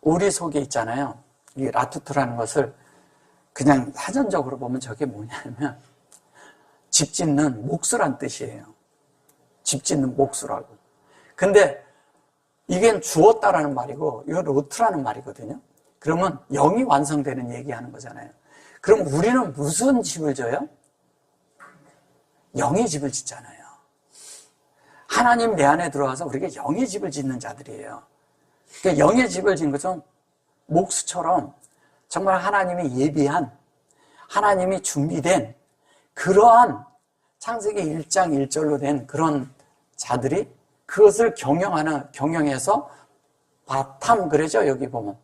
우리 속에 있잖아요. 이 라투트라는 것을 그냥 사전적으로 보면 저게 뭐냐면 집 짓는 목수란 뜻이에요. 집 짓는 목수라고. 근데 이게 주었다라는 말이고 이건 로트라는 말이거든요. 그러면 영이 완성되는 얘기하는 거잖아요. 그럼 우리는 무슨 집을 져요? 영의 집을 짓잖아요. 하나님 내 안에 들어와서 우리가 영의 집을 짓는 자들이에요. 그러니까 영의 집을 짓는 것은 목수처럼 정말 하나님이 예비한, 하나님이 준비된 그러한 창세기 1장 1절로 된 그런 자들이 그것을 경영해서 바탐 그러죠. 여기 보면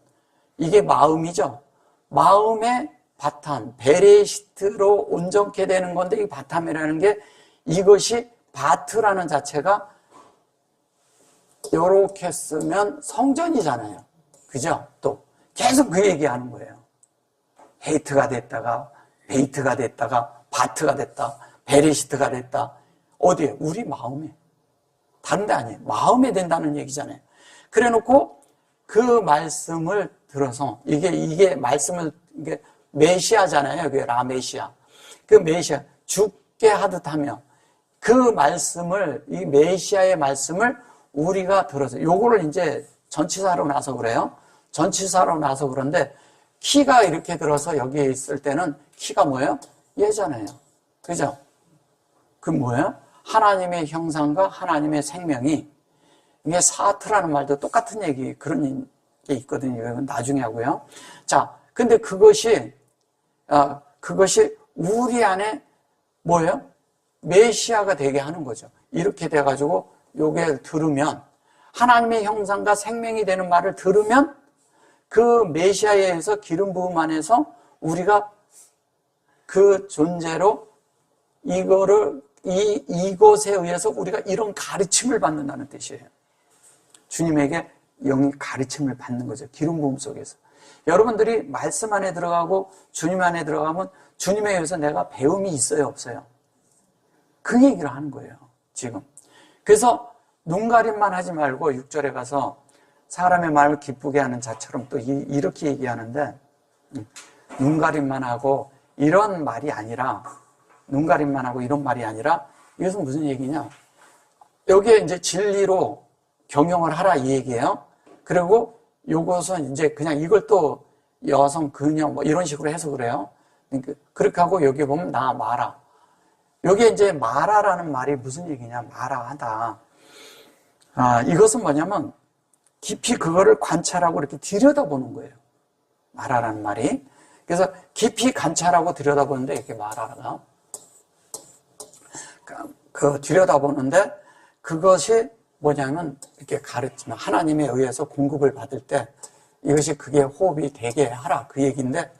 이게 마음이죠. 마음의 바탐, 베레시트로 온전케 되는 건데 이 바탐이라는 게 이것이 바트라는 자체가 이렇게 쓰면 성전이잖아요. 그죠? 또 계속 그 얘기하는 거예요. 헤이트가 됐다가 베이트가 됐다가 바트가 됐다, 베레시트가 됐다. 어디에? 우리 마음에. 다른 데 아니에요. 마음에 된다는 얘기잖아요. 그래 놓고 그 말씀을 들어서 이게 말씀을 이게 메시아잖아요. 그게 라메시아. 그 메시아 죽게 하듯 하며 그 말씀을 이 메시아의 말씀을 우리가 들어서 요거를 이제 전치사로 나서 그래요. 전치사로 나서 그런데 키가 이렇게 들어서 여기에 있을 때는 키가 뭐예요? 얘잖아요. 그죠? 그 뭐예요? 하나님의 형상과 하나님의 생명이 이게 사트라는 말도 똑같은 얘기 그런 게 있거든요. 이건 나중에 하고요. 자, 근데 그것이 우리 안에 뭐예요? 메시아가 되게 하는 거죠. 이렇게 돼가지고 요게 들으면 하나님의 형상과 생명이 되는 말을 들으면 그 메시아에 의해서 기름 부음 안에서 우리가 그 존재로 이것에 의해서 우리가 이런 가르침을 받는다는 뜻이에요. 주님에게 영이 가르침을 받는 거죠. 기름 부음 속에서. 여러분들이 말씀 안에 들어가고 주님 안에 들어가면 주님에 의해서 내가 배움이 있어요, 없어요? 그 얘기를 하는 거예요, 지금. 그래서 눈가림만 하지 말고 6절에 가서 사람의 말을 기쁘게 하는 자처럼 또 이렇게 얘기하는데 눈가림만 하고 이런 말이 아니라 눈가림만 하고 이런 말이 아니라 이것은 무슨 얘기냐? 여기에 이제 진리로 경영을 하라 이 얘기예요. 그리고 요것은 이제 그냥 이걸 또 여성, 그녀 뭐 이런 식으로 해석을 해요. 그렇게 하고 여기 보면 나 마라. 여기에 이제 마라라는 말이 무슨 얘기냐? 마라하다. 이것은 뭐냐면 깊이 그거를 관찰하고 이렇게 들여다보는 거예요. 마라라는 말이. 그래서 깊이 관찰하고 들여다보는데 이렇게 말하다가 그 들여다보는데 그것이 뭐냐면 이렇게 가르치면 하나님에 의해서 공급을 받을 때 이것이 그게 호흡이 되게 하라 그 얘기인데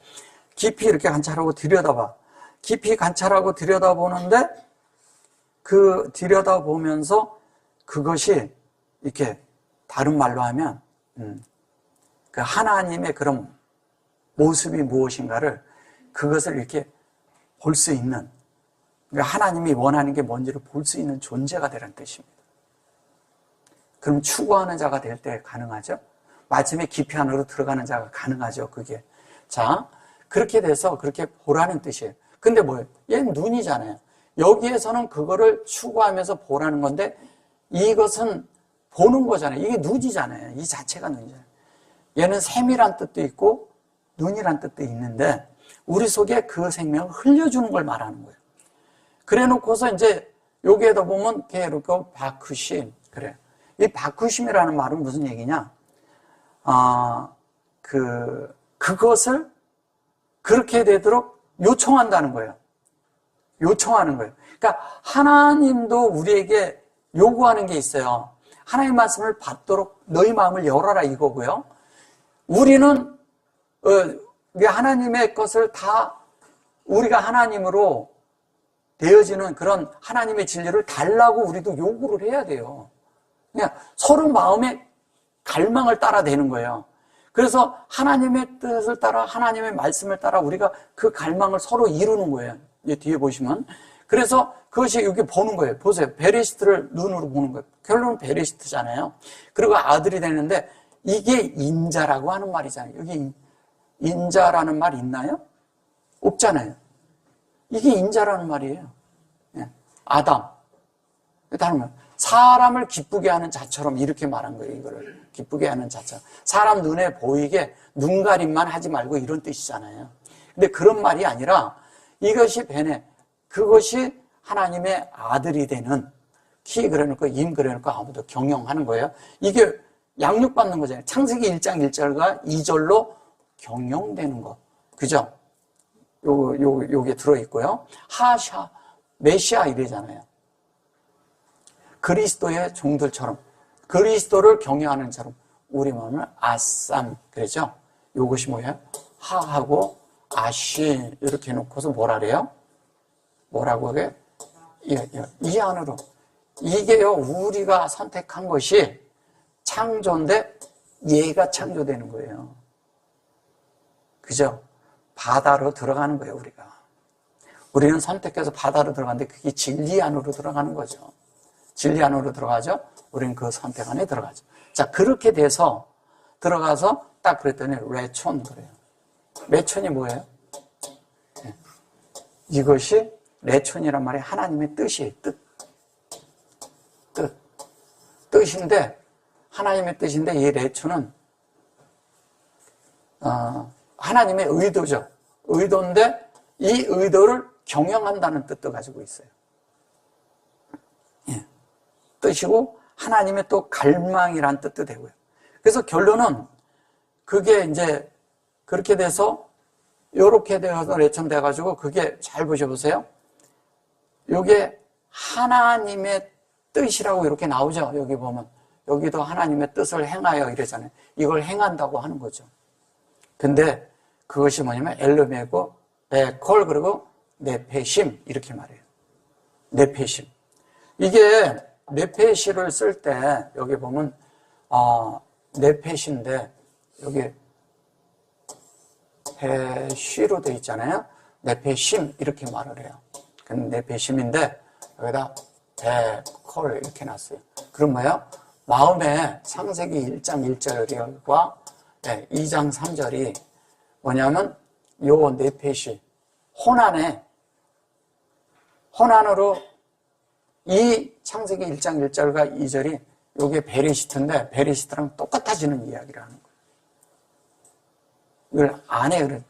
깊이 이렇게 관찰하고 들여다봐. 깊이 관찰하고 들여다보는데 그 들여다보면서 그것이 이렇게 다른 말로 하면 그 하나님의 그런 모습이 무엇인가를 그것을 이렇게 볼 수 있는 그러니까 하나님이 원하는 게 뭔지를 볼 수 있는 존재가 되라는 뜻입니다. 그럼 추구하는 자가 될 때 가능하죠? 마침에 깊이 안으로 들어가는 자가 가능하죠, 그게. 자, 그렇게 돼서 그렇게 보라는 뜻이에요. 근데 뭐예요? 얘는 눈이잖아요. 여기에서는 그거를 추구하면서 보라는 건데 이것은 보는 거잖아요. 이게 눈이잖아요. 이 자체가 눈이잖아요. 얘는 샘이란 뜻도 있고 눈이란 뜻도 있는데 우리 속에 그 생명을 흘려주는 걸 말하는 거예요. 그래 놓고서 이제 여기에다 보면 게르고 바쿠심 그래요. 이 바쿠심이라는 말은 무슨 얘기냐? 그것을 그렇게 되도록 요청한다는 거예요. 요청하는 거예요. 그러니까 하나님도 우리에게 요구하는 게 있어요. 하나님 말씀을 받도록 너희 마음을 열어라 이거고요. 우리는 하나님의 것을 다 우리가 하나님으로 되어지는 그런 하나님의 진리를 달라고 우리도 요구를 해야 돼요. 그냥 서로 마음의 갈망을 따라내는 거예요. 그래서 하나님의 뜻을 따라 하나님의 말씀을 따라 우리가 그 갈망을 서로 이루는 거예요. 이제 뒤에 보시면 그래서 그것이 여기 보는 거예요. 보세요. 베레시트를 눈으로 보는 거예요. 결론은 베레시트잖아요. 그리고 아들이 되는데 이게 인자라고 하는 말이잖아요. 여기 인자라는 말 있나요? 없잖아요. 이게 인자라는 말이에요. 아담. 다른 말. 사람을 기쁘게 하는 자처럼 이렇게 말한 거예요. 이거를 기쁘게 하는 자처럼. 사람 눈에 보이게 눈가림만 하지 말고 이런 뜻이잖아요. 근데 그런 말이 아니라 이것이 베네. 그것이 하나님의 아들이 되는 키 그려놓고 임 그려놓고 아무도 경영하는 거예요. 이게 양육받는 거잖아요. 창세기 1장 1절과 2절로 경영되는 거. 그죠? 요게 들어있고요. 하샤, 메시아 이래잖아요. 그리스도의 종들처럼, 그리스도를 경외하는 자로 우리 마음을 아쌈, 그러죠? 요것이 뭐예요? 하하고 아시, 이렇게 해놓고서 뭐라 그래요? 뭐라고 해요? 이 안으로. 이게요, 우리가 선택한 것이 창조인데 얘가 창조되는 거예요. 그죠? 바다로 들어가는 거예요, 우리가. 우리는 선택해서 바다로 들어가는데 그게 진리 안으로 들어가는 거죠. 진리 안으로 들어가죠? 우리는 그 선택 안에 들어가죠. 자, 그렇게 돼서 들어가서 딱 그랬더니 레촌 그래요. 레촌이 뭐예요? 이것이 레촌이란 말이 하나님의 뜻이에요. 뜻인데 하나님의 뜻인데 이 레촌은 하나님의 의도죠. 의도인데 이 의도를 경영한다는 뜻도 가지고 있어요. 예. 뜻이고 하나님의 또 갈망이란 뜻도 되고요. 그래서 결론은 그게 이제 그렇게 돼서 요렇게 되어서 레천돼가지고 그게 잘 보셔보세요. 요게 하나님의 뜻이라고 이렇게 나오죠. 여기 보면 여기도 하나님의 뜻을 행하여 이러잖아요. 이걸 행한다고 하는 거죠. 근데 그것이 뭐냐면 엘르메고 베콜 그리고 네페심 이렇게 말해요. 네페심. 이게 네페시를 쓸 때 여기 보면 네페시인데 여기 페시로 되어 있잖아요. 네페심 이렇게 말을 해요. 네페심인데 여기다 베콜 이렇게 놨어요. 그럼 뭐예요? 마음에 창세기 1장 1절과 2장 3절이 뭐냐면 요 네페시 혼안으로 이 창세기 1장 1절과 2절이 요게 베레시트인데 베레시트랑 똑같아지는 이야기를 하는 거예요. 이걸 안 해요.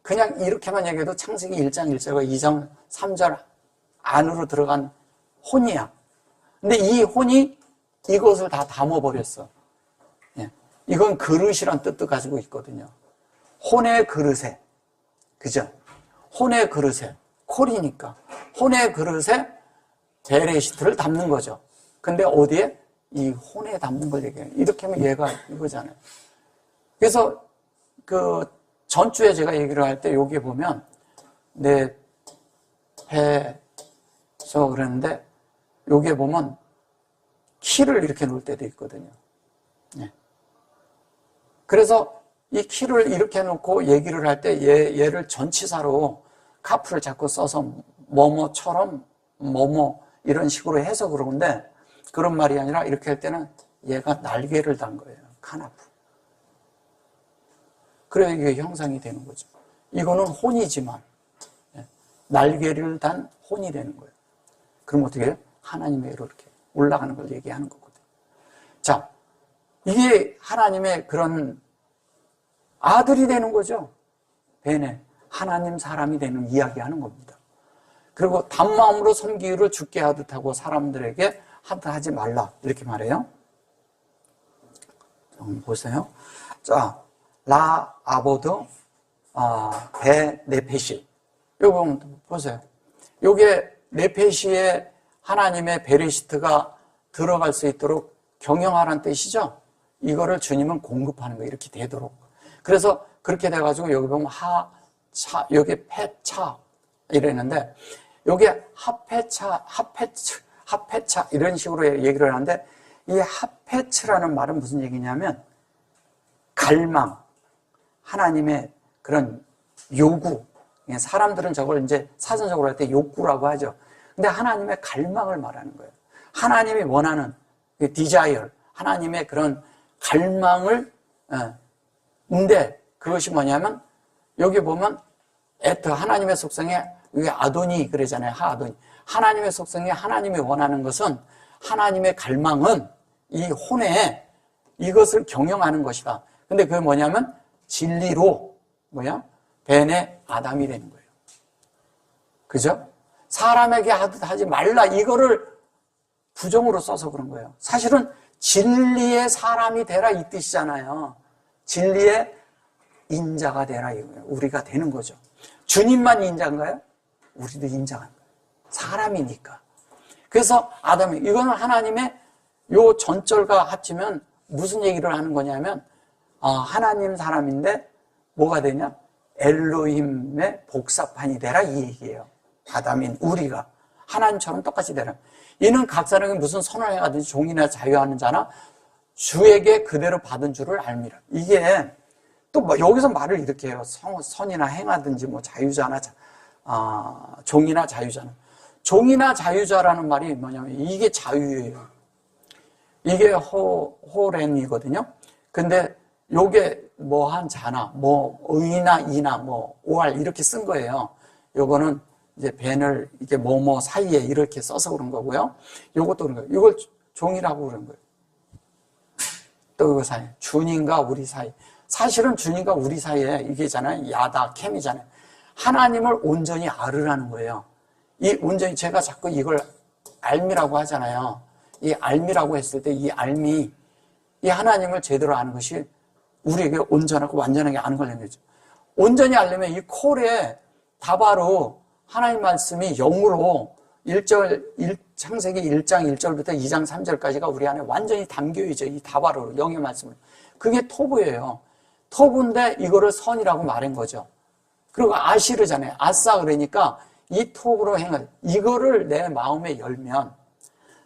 그냥 이렇게만 얘기해도 창세기 1장 1절과 2장 3절 안으로 들어간 혼이야. 근데 이 혼이 이것을 다 담아버렸어. 이건 그릇이란 뜻도 가지고 있거든요. 혼의 그릇에 그죠? 혼의 그릇에, 콜이니까 혼의 그릇에 베레시트를 담는 거죠. 근데 어디에? 이 혼에 담는 걸 얘기해요. 이렇게 하면 얘가 이거잖아요. 그래서 그 전주에 제가 얘기를 할 때 여기 보면 내 배서 그랬는데 여기에 보면 키를 이렇게 놓을 때도 있거든요. 네. 그래서 이 키를 이렇게 놓고 얘기를 할 때 얘를 전치사로 카프를 자꾸 써서 뭐뭐처럼 뭐뭐 이런 식으로 해서 그러는데 그런 말이 아니라 이렇게 할 때는 얘가 날개를 단 거예요. 카나프. 그래야 이게 형상이 되는 거죠. 이거는 혼이지만 날개를 단 혼이 되는 거예요. 그럼 어떻게 해요? 하나님의 이렇게 올라가는 걸 얘기하는 거거든요. 자, 이게 하나님의 그런 아들이 되는 거죠. 베네, 하나님 사람이 되는 이야기하는 겁니다. 그리고 단마음으로 섬기기를 주께 하듯 하고 사람들에게 하지 말라 이렇게 말해요. 보세요. 자, 라 아보드 베 네페시. 요거 보세요. 요게 네페시에 하나님의 베레시트가 들어갈 수 있도록 경영하라는 뜻이죠. 이거를 주님은 공급하는 거예요. 이렇게 되도록. 그래서 그렇게 돼가지고 여기 보면 하차, 여기 패차 이랬는데 여기 하페차 이런 식으로 얘기를 하는데 이 하페츠라는 말은 무슨 얘기냐면 갈망, 하나님의 그런 요구. 사람들은 저걸 이제 사전적으로 할 때 욕구라고 하죠. 근데 하나님의 갈망을 말하는 거예요. 하나님이 원하는 desire, 하나님의 그런 갈망을 근데 그것이 뭐냐면 여기 보면 에트 하나님의 속성에 이게 아도니 그러잖아요. 하아도니. 하나님의 속성에 하나님이 원하는 것은 하나님의 갈망은 이 혼에 이것을 경영하는 것이다. 근데 그게 뭐냐면 진리로 벤의 아담이 되는 거예요. 그죠? 사람에게 하지 말라 이거를 부정으로 써서 그런 거예요. 사실은 진리의 사람이 되라 이 뜻이잖아요. 진리의 인자가 되라 이거예요. 우리가 되는 거죠. 주님만 인자인가요? 우리도 인자한 거예요. 사람이니까. 그래서 아담이 이거는 하나님의 요 전절과 합치면 무슨 얘기를 하는 거냐면 하나님 사람인데 뭐가 되냐? 엘로힘의 복사판이 되라 이 얘기예요. 아담인 우리가 하나님처럼 똑같이 되라. 이는 각 사람이 무슨 선을 행하든지 종이나 자유하는 자나 주에게 그대로 받은 줄을 알미라. 이게 또 뭐 여기서 말을 이렇게 해요. 선이나 행하든지 뭐 자유자나 종이나 자유자나. 종이나 자유자라는 말이 뭐냐면 이게 자유예요. 이게 호렌이거든요. 근데 요게 뭐 한 자나 뭐 의나 이나 뭐 오할 이렇게 쓴 거예요. 요거는 이제 벤을 이게 뭐뭐 사이에 이렇게 써서 그런 거고요. 요것도 그런 거예요. 이걸 종이라고 그런 거예요. 또 이거 사이 주님과 우리 사이. 사실은 주님과 우리 사이에 이게잖아요. 야다 캠이잖아요. 하나님을 온전히 알으라는 거예요. 이 온전히 제가 자꾸 이걸 알미라고 하잖아요. 이 알미라고 했을 때 이 알미 이 하나님을 제대로 아는 것이 우리에게 온전하고 완전하게 아는 걸 얘기하죠. 온전히 알려면 이 콜에 다바로 하나님 말씀이 영으로 창세기 1장 1절부터 2장 3절까지가 우리 안에 완전히 담겨있죠. 이 다바로 영의 말씀을. 그게 토부예요. 토부인데 이거를 선이라고 말한 거죠. 그리고 아시르잖아요. 아싸 그러니까 이 토부로 행할 이거를 내 마음에 열면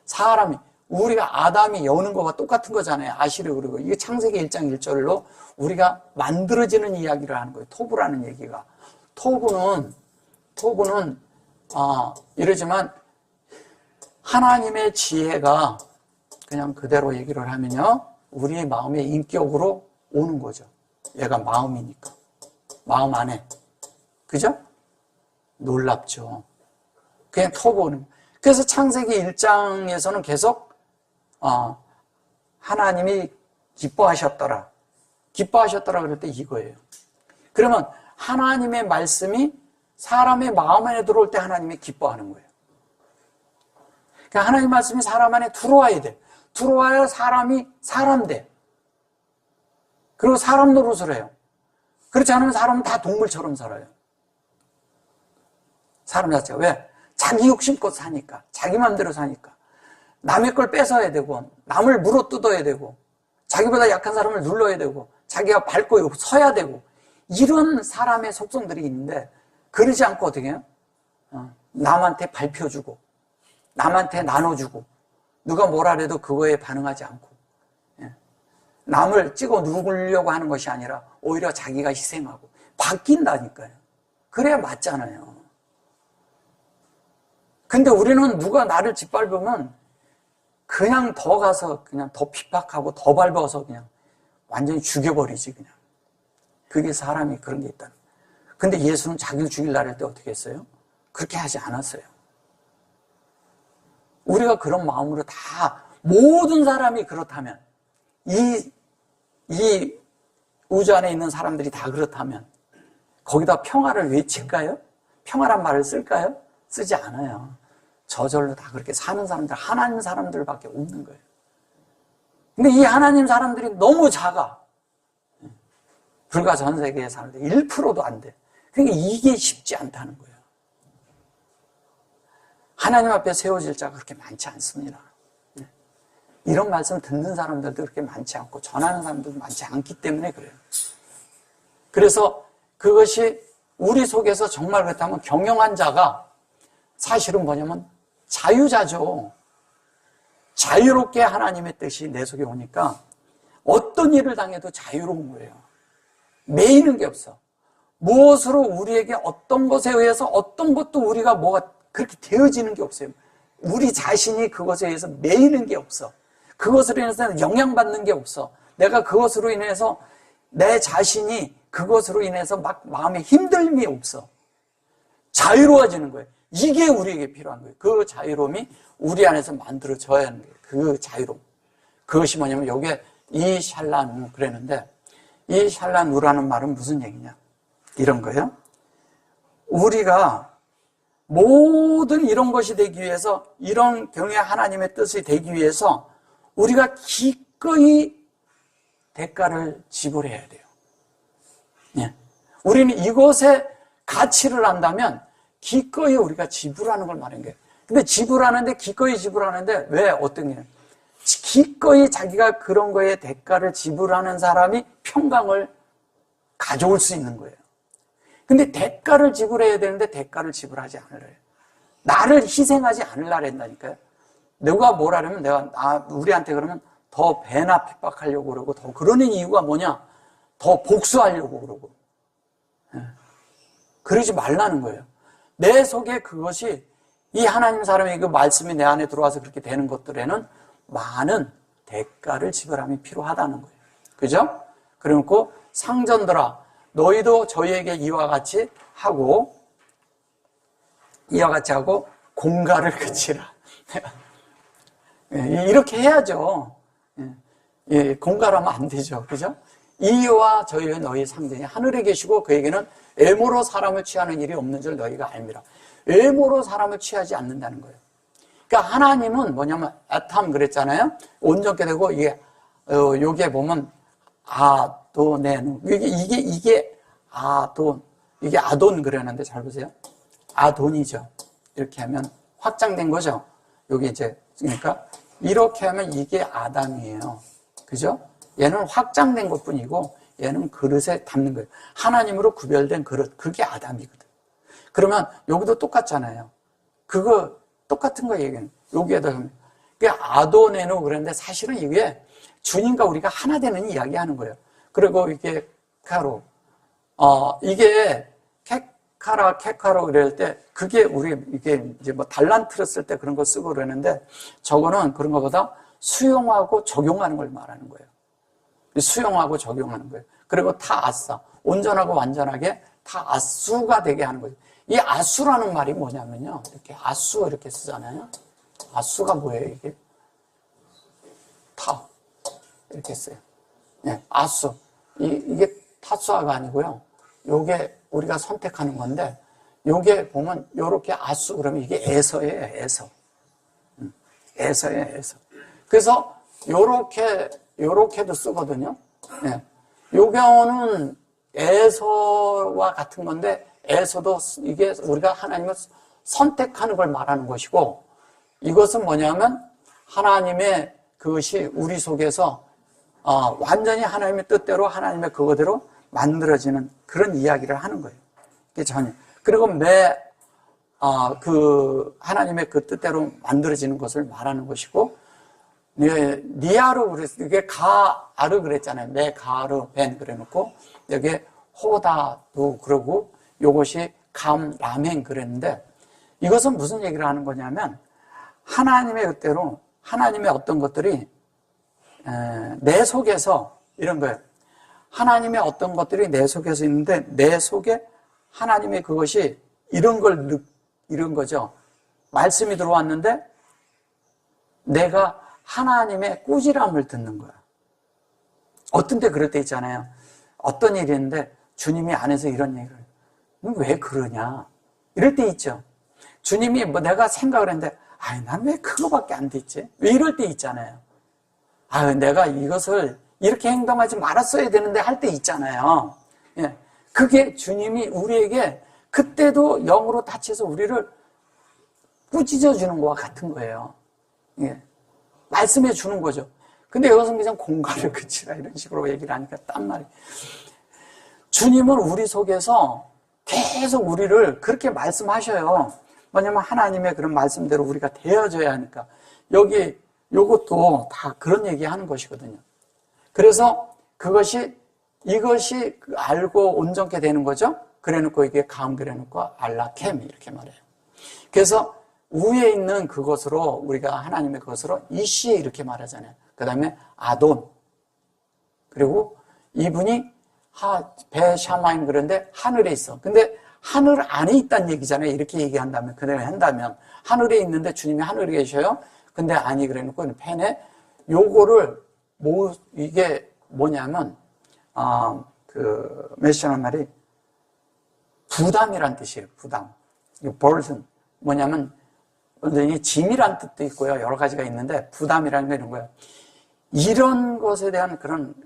사람이 우리가 아담이 여는 거와 똑같은 거잖아요. 아시르 그리고 이게 창세기 1장 1절로 우리가 만들어지는 이야기를 하는 거예요. 토부라는 얘기가. 토부는 이러지만 하나님의 지혜가 그냥 그대로 얘기를 하면요. 우리의 마음에 인격으로 오는 거죠. 얘가 마음이니까. 마음 안에. 그죠? 놀랍죠. 그냥 토부는. 그래서 창세기 1장에서는 계속 하나님이 기뻐하셨더라. 기뻐하셨더라 그럴 때 이거예요. 그러면 하나님의 말씀이 사람의 마음 안에 들어올 때 하나님이 기뻐하는 거예요. 그러니까 하나님 말씀이 사람 안에 들어와야 돼. 들어와야 사람이 사람 돼. 그리고 사람 노릇을 해요. 그렇지 않으면 사람은 다 동물처럼 살아요. 사람 자체가. 왜? 자기 욕심껏 사니까. 자기 맘대로 사니까. 남의 걸 뺏어야 되고, 남을 물어뜯어야 되고, 자기보다 약한 사람을 눌러야 되고, 자기가 밟고 서야 되고, 이런 사람의 속성들이 있는데, 그러지 않고 어떻게 해요? 남한테 밟혀주고, 남한테 나눠주고, 누가 뭐라 해도 그거에 반응하지 않고, 남을 찍어 누르려고 하는 것이 아니라 오히려 자기가 희생하고 바뀐다니까요. 그래야 맞잖아요. 근데 우리는 누가 나를 짓밟으면 그냥 더 가서 그냥 더 핍박하고 더 밟아서 그냥 완전히 죽여버리지 그냥. 그게 사람이 그런 게 있다는 거예요. 근데 예수는 자기를 죽이려고 할 때 어떻게 했어요? 그렇게 하지 않았어요. 우리가 그런 마음으로 다 모든 사람이 그렇다면 이 우주 안에 있는 사람들이 다 그렇다면 거기다 평화를 외칠까요? 평화란 말을 쓸까요? 쓰지 않아요. 저절로 다 그렇게 사는 사람들, 하나님 사람들밖에 없는 거예요. 근데 이 하나님 사람들이 너무 작아. 불과 전 세계의 사람들 1%도 안 돼. 그러니까 이게 쉽지 않다는 거예요. 하나님 앞에 세워질 자가 그렇게 많지 않습니다. 이런 말씀 듣는 사람들도 그렇게 많지 않고 전하는 사람들도 많지 않기 때문에 그래요. 그래서 그것이 우리 속에서 정말 그렇다면 경영한 자가 사실은 뭐냐면 자유자죠. 자유롭게 하나님의 뜻이 내 속에 오니까 어떤 일을 당해도 자유로운 거예요. 매이는 게 없어. 무엇으로 우리에게 어떤 것에 의해서 어떤 것도 우리가 뭐가 그렇게 되어지는 게 없어요. 우리 자신이 그것에 의해서 매이는 게 없어. 그것으로 인해서 영향받는 게 없어. 내가 그것으로 인해서 내 자신이 그것으로 인해서 막 마음에 힘듦이 없어. 자유로워지는 거예요. 이게 우리에게 필요한 거예요. 그 자유로움이 우리 안에서 만들어져야 하는 거예요. 그 자유로움. 그것이 뭐냐면 여기에 이 샬라누 그랬는데 이 샬라누라는 말은 무슨 얘기냐? 이런 거예요. 우리가 모든 이런 것이 되기 위해서 이런 경외 하나님의 뜻이 되기 위해서 우리가 기꺼이 대가를 지불해야 돼요. 예. 우리는 이것에 가치를 안다면 기꺼이 우리가 지불하는 걸 말하는 거예요. 근데 지불하는데 기꺼이 지불하는데 왜 어떤 게 기꺼이 자기가 그런 거에 대가를 지불하는 사람이 평강을 가져올 수 있는 거예요. 근데 대가를 지불해야 되는데 대가를 지불하지 않으래요. 나를 희생하지 않으려고 한다니까요. 누가 뭐라면 내가 우리한테 그러면 더 배나 핍박하려고 그러고 더 그러는 이유가 뭐냐? 더 복수하려고 그러고. 그러지 말라는 거예요. 내 속에 그것이 이 하나님 사람의 그 말씀이 내 안에 들어와서 그렇게 되는 것들에는 많은 대가를 지불함이 필요하다는 거예요. 그죠? 그리고 상전들아 너희도 저희에게 이와 같이 하고 공가를 그치라. 이렇게 해야죠. 공가라면 안 되죠. 그죠? 이와 저희의 너희 상전이 하늘에 계시고 그에게는 애모로 사람을 취하는 일이 없는 줄 너희가 알미라. 애모로 사람을 취하지 않는다는 거예요. 그러니까 하나님은 뭐냐면 아탐 그랬잖아요. 온전케 되고 여기에 보면 아도네누 이게 아돈 그랬는데 잘 보세요. 아돈이죠. 이렇게 하면 확장된 거죠. 여기 이제 그러니까 이렇게 하면 이게 아담이에요. 그죠? 얘는 확장된 것뿐이고 얘는 그릇에 담는 거예요. 하나님으로 구별된 그릇, 그게 아담이거든. 그러면 여기도 똑같잖아요. 그거 똑같은 거 얘기는 여기에다 그게 아도네노 그랬는데 사실은 이게 주님과 우리가 하나 되는 이야기 하는 거예요. 그리고 이게 카로 이게 케카로 그럴 때 그게 우리 이게 이제 뭐 달란트를 쓸 때 그런 거 쓰고 그러는데 저거는 그런 것보다 수용하고 적용하는 걸 말하는 거예요. 수용하고 적용하는 거예요. 그리고 타아싸 온전하고 완전하게 타아수가 되게 하는 거죠. 이 아수라는 말이 뭐냐면요. 이렇게 아수 이렇게 쓰잖아요. 아수가 뭐예요, 이게? 타. 이렇게 써요. 네, 아수. 이게 타수아가 아니고요. 요게 우리가 선택하는 건데, 요게 보면 요렇게 아수 그러면 이게 에서예요, 에서. 에서예요, 에서. 그래서 요렇게도 쓰거든요. 네. 요 경우는 에서와 같은 건데, 에서도 이게 우리가 하나님을 선택하는 걸 말하는 것이고, 이것은 뭐냐면 하나님의 그것이 우리 속에서 완전히 하나님의 뜻대로 하나님의 그거대로 만들어지는 그런 이야기를 하는 거예요. 이게 전혀. 그리고 그 하나님의 그 뜻대로 만들어지는 것을 말하는 것이고, 니아르 그랬어요. 이게 가아르 그랬잖아요. 네 가아르 벤 그래놓고 여기에 호다도 그러고 요것이 감 라멘 그랬는데, 이것은 무슨 얘기를 하는 거냐면 하나님의 뜻대로 하나님의 어떤 것들이 내 속에서 이런 거예요. 하나님의 어떤 것들이 내 속에서 있는데 내 속에 하나님의 그것이 이런 거죠. 말씀이 들어왔는데 내가 하나님의 꾸지람을 듣는 거야. 어떤 때 그럴 때 있잖아요. 어떤 일이 있는데 주님이 안에서 이런 얘기를 왜 그러냐 이럴 때 있죠. 주님이 내가 생각을 했는데 난 왜 그거밖에 안 됐지? 왜 이럴 때 있잖아요. 내가 이것을 이렇게 행동하지 말았어야 되는데 할 때 있잖아요. 예. 그게 주님이 우리에게 그때도 영으로 다쳐서 우리를 꾸짖어 주는 것과 같은 거예요. 예. 말씀해 주는 거죠. 근데 여기서 그냥 공갈을 그치라 이런 식으로 얘기를 하니까 딴 말이. 주님은 우리 속에서 계속 우리를 그렇게 말씀하셔요. 뭐냐면 하나님의 그런 말씀대로 우리가 되어져야 하니까. 요것도 다 그런 얘기 하는 것이거든요. 그래서 이것이 알고 온전케 되는 거죠. 그래 놓고 이게 감 그래 놓고 알라캠 이렇게 말해요. 그래서 위에 있는 그것으로 우리가 하나님의 그것으로 이시 이렇게 말하잖아요. 그 다음에 아돈. 그리고 이분이 베샤마임 그런데 하늘에 있어. 근데 하늘 안에 있다는 얘기잖아요. 이렇게 얘기한다면, 그대로 한다면. 하늘에 있는데 주님이 하늘에 계셔요. 근데 아니, 그래 놓고 펜에 요거를, 이게 뭐냐면, 메시아는 말이 부담이란 뜻이에요. 부담. 이 burden. 뭐냐면, 완전히 짐이란 뜻도 있고요. 여러 가지가 있는데, 부담이라는 게 이런 거예요. 이런 것에 대한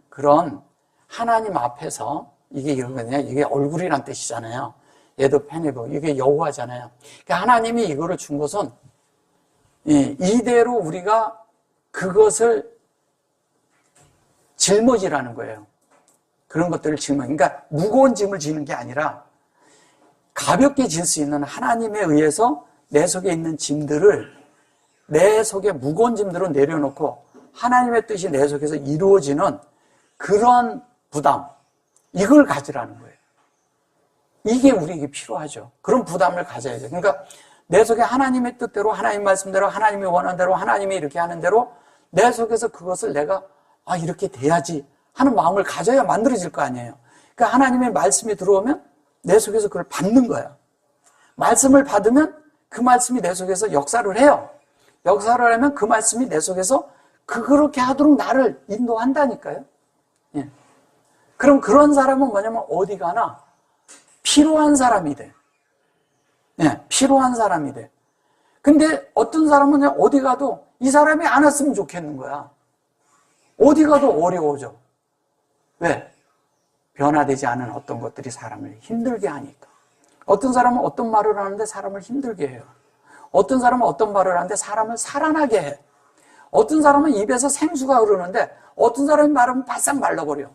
그런 하나님 앞에서 이게 이거거든요. 이게 얼굴이란 뜻이잖아요. 얘도 페니버, 이게 여호와잖아요. 그러니까 하나님이 이거를 준 것은 이대로 우리가 그것을 짊어지라는 거예요. 그런 것들을 그러니까 무거운 짐을 지는 게 아니라 가볍게 질 수 있는 하나님에 의해서 내 속에 있는 짐들을 내 속에 무거운 짐들을 내려놓고 하나님의 뜻이 내 속에서 이루어지는 그런 부담, 이걸 가지라는 거예요. 이게 우리에게 필요하죠. 그런 부담을 가져야죠. 그러니까 내 속에 하나님의 뜻대로, 하나님 말씀대로, 하나님이 원하는 대로, 하나님이 이렇게 하는 대로 내 속에서 그것을 내가 이렇게 돼야지 하는 마음을 가져야 만들어질 거 아니에요. 그러니까 하나님의 말씀이 들어오면 내 속에서 그걸 받는 거야. 말씀을 받으면 그 말씀이 내 속에서 역사를 해요. 역사를 하면 그 말씀이 내 속에서 그렇게 하도록 나를 인도한다니까요. 예. 그럼 그런 사람은 뭐냐면 어디 가나 필요한 사람이 돼. 예, 필요한 사람이 돼. 근데 어떤 사람은 어디 가도 이 사람이 안 왔으면 좋겠는 거야. 어디 가도 어려워져. 왜? 변화되지 않은 어떤 것들이 사람을 힘들게 하니까. 어떤 사람은 어떤 말을 하는데 사람을 힘들게 해요. 어떤 사람은 어떤 말을 하는데 사람을 살아나게 해. 어떤 사람은 입에서 생수가 흐르는데 어떤 사람이 말하면 바싹 말라버려.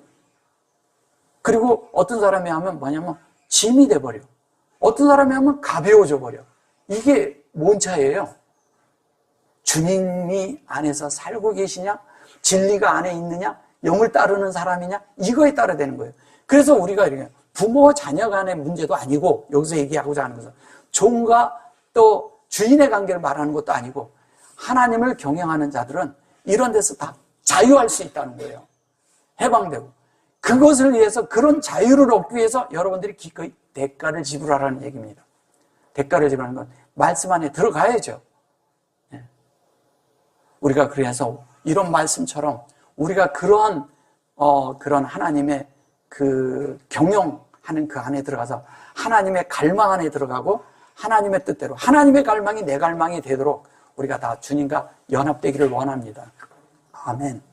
그리고 어떤 사람이 하면 뭐냐면 짐이 돼버려. 어떤 사람이 하면 가벼워져 버려. 이게 뭔 차이예요? 주님이 안에서 살고 계시냐? 진리가 안에 있느냐? 영을 따르는 사람이냐? 이거에 따라 되는 거예요. 그래서 우리가 이렇게 부모 자녀 간의 문제도 아니고, 여기서 얘기하고자 하는 것은 종과 또 주인의 관계를 말하는 것도 아니고, 하나님을 경영하는 자들은 이런 데서 다 자유할 수 있다는 거예요. 해방되고. 그것을 위해서, 그런 자유를 얻기 위해서 여러분들이 기꺼이 대가를 지불하라는 얘기입니다. 대가를 지불하는 건 말씀 안에 들어가야죠. 우리가 그래서 이런 말씀처럼 우리가 그런 하나님의 그 경영하는 그 안에 들어가서 하나님의 갈망 안에 들어가고 하나님의 뜻대로 하나님의 갈망이 내 갈망이 되도록 우리가 다 주님과 연합되기를 원합니다. 아멘.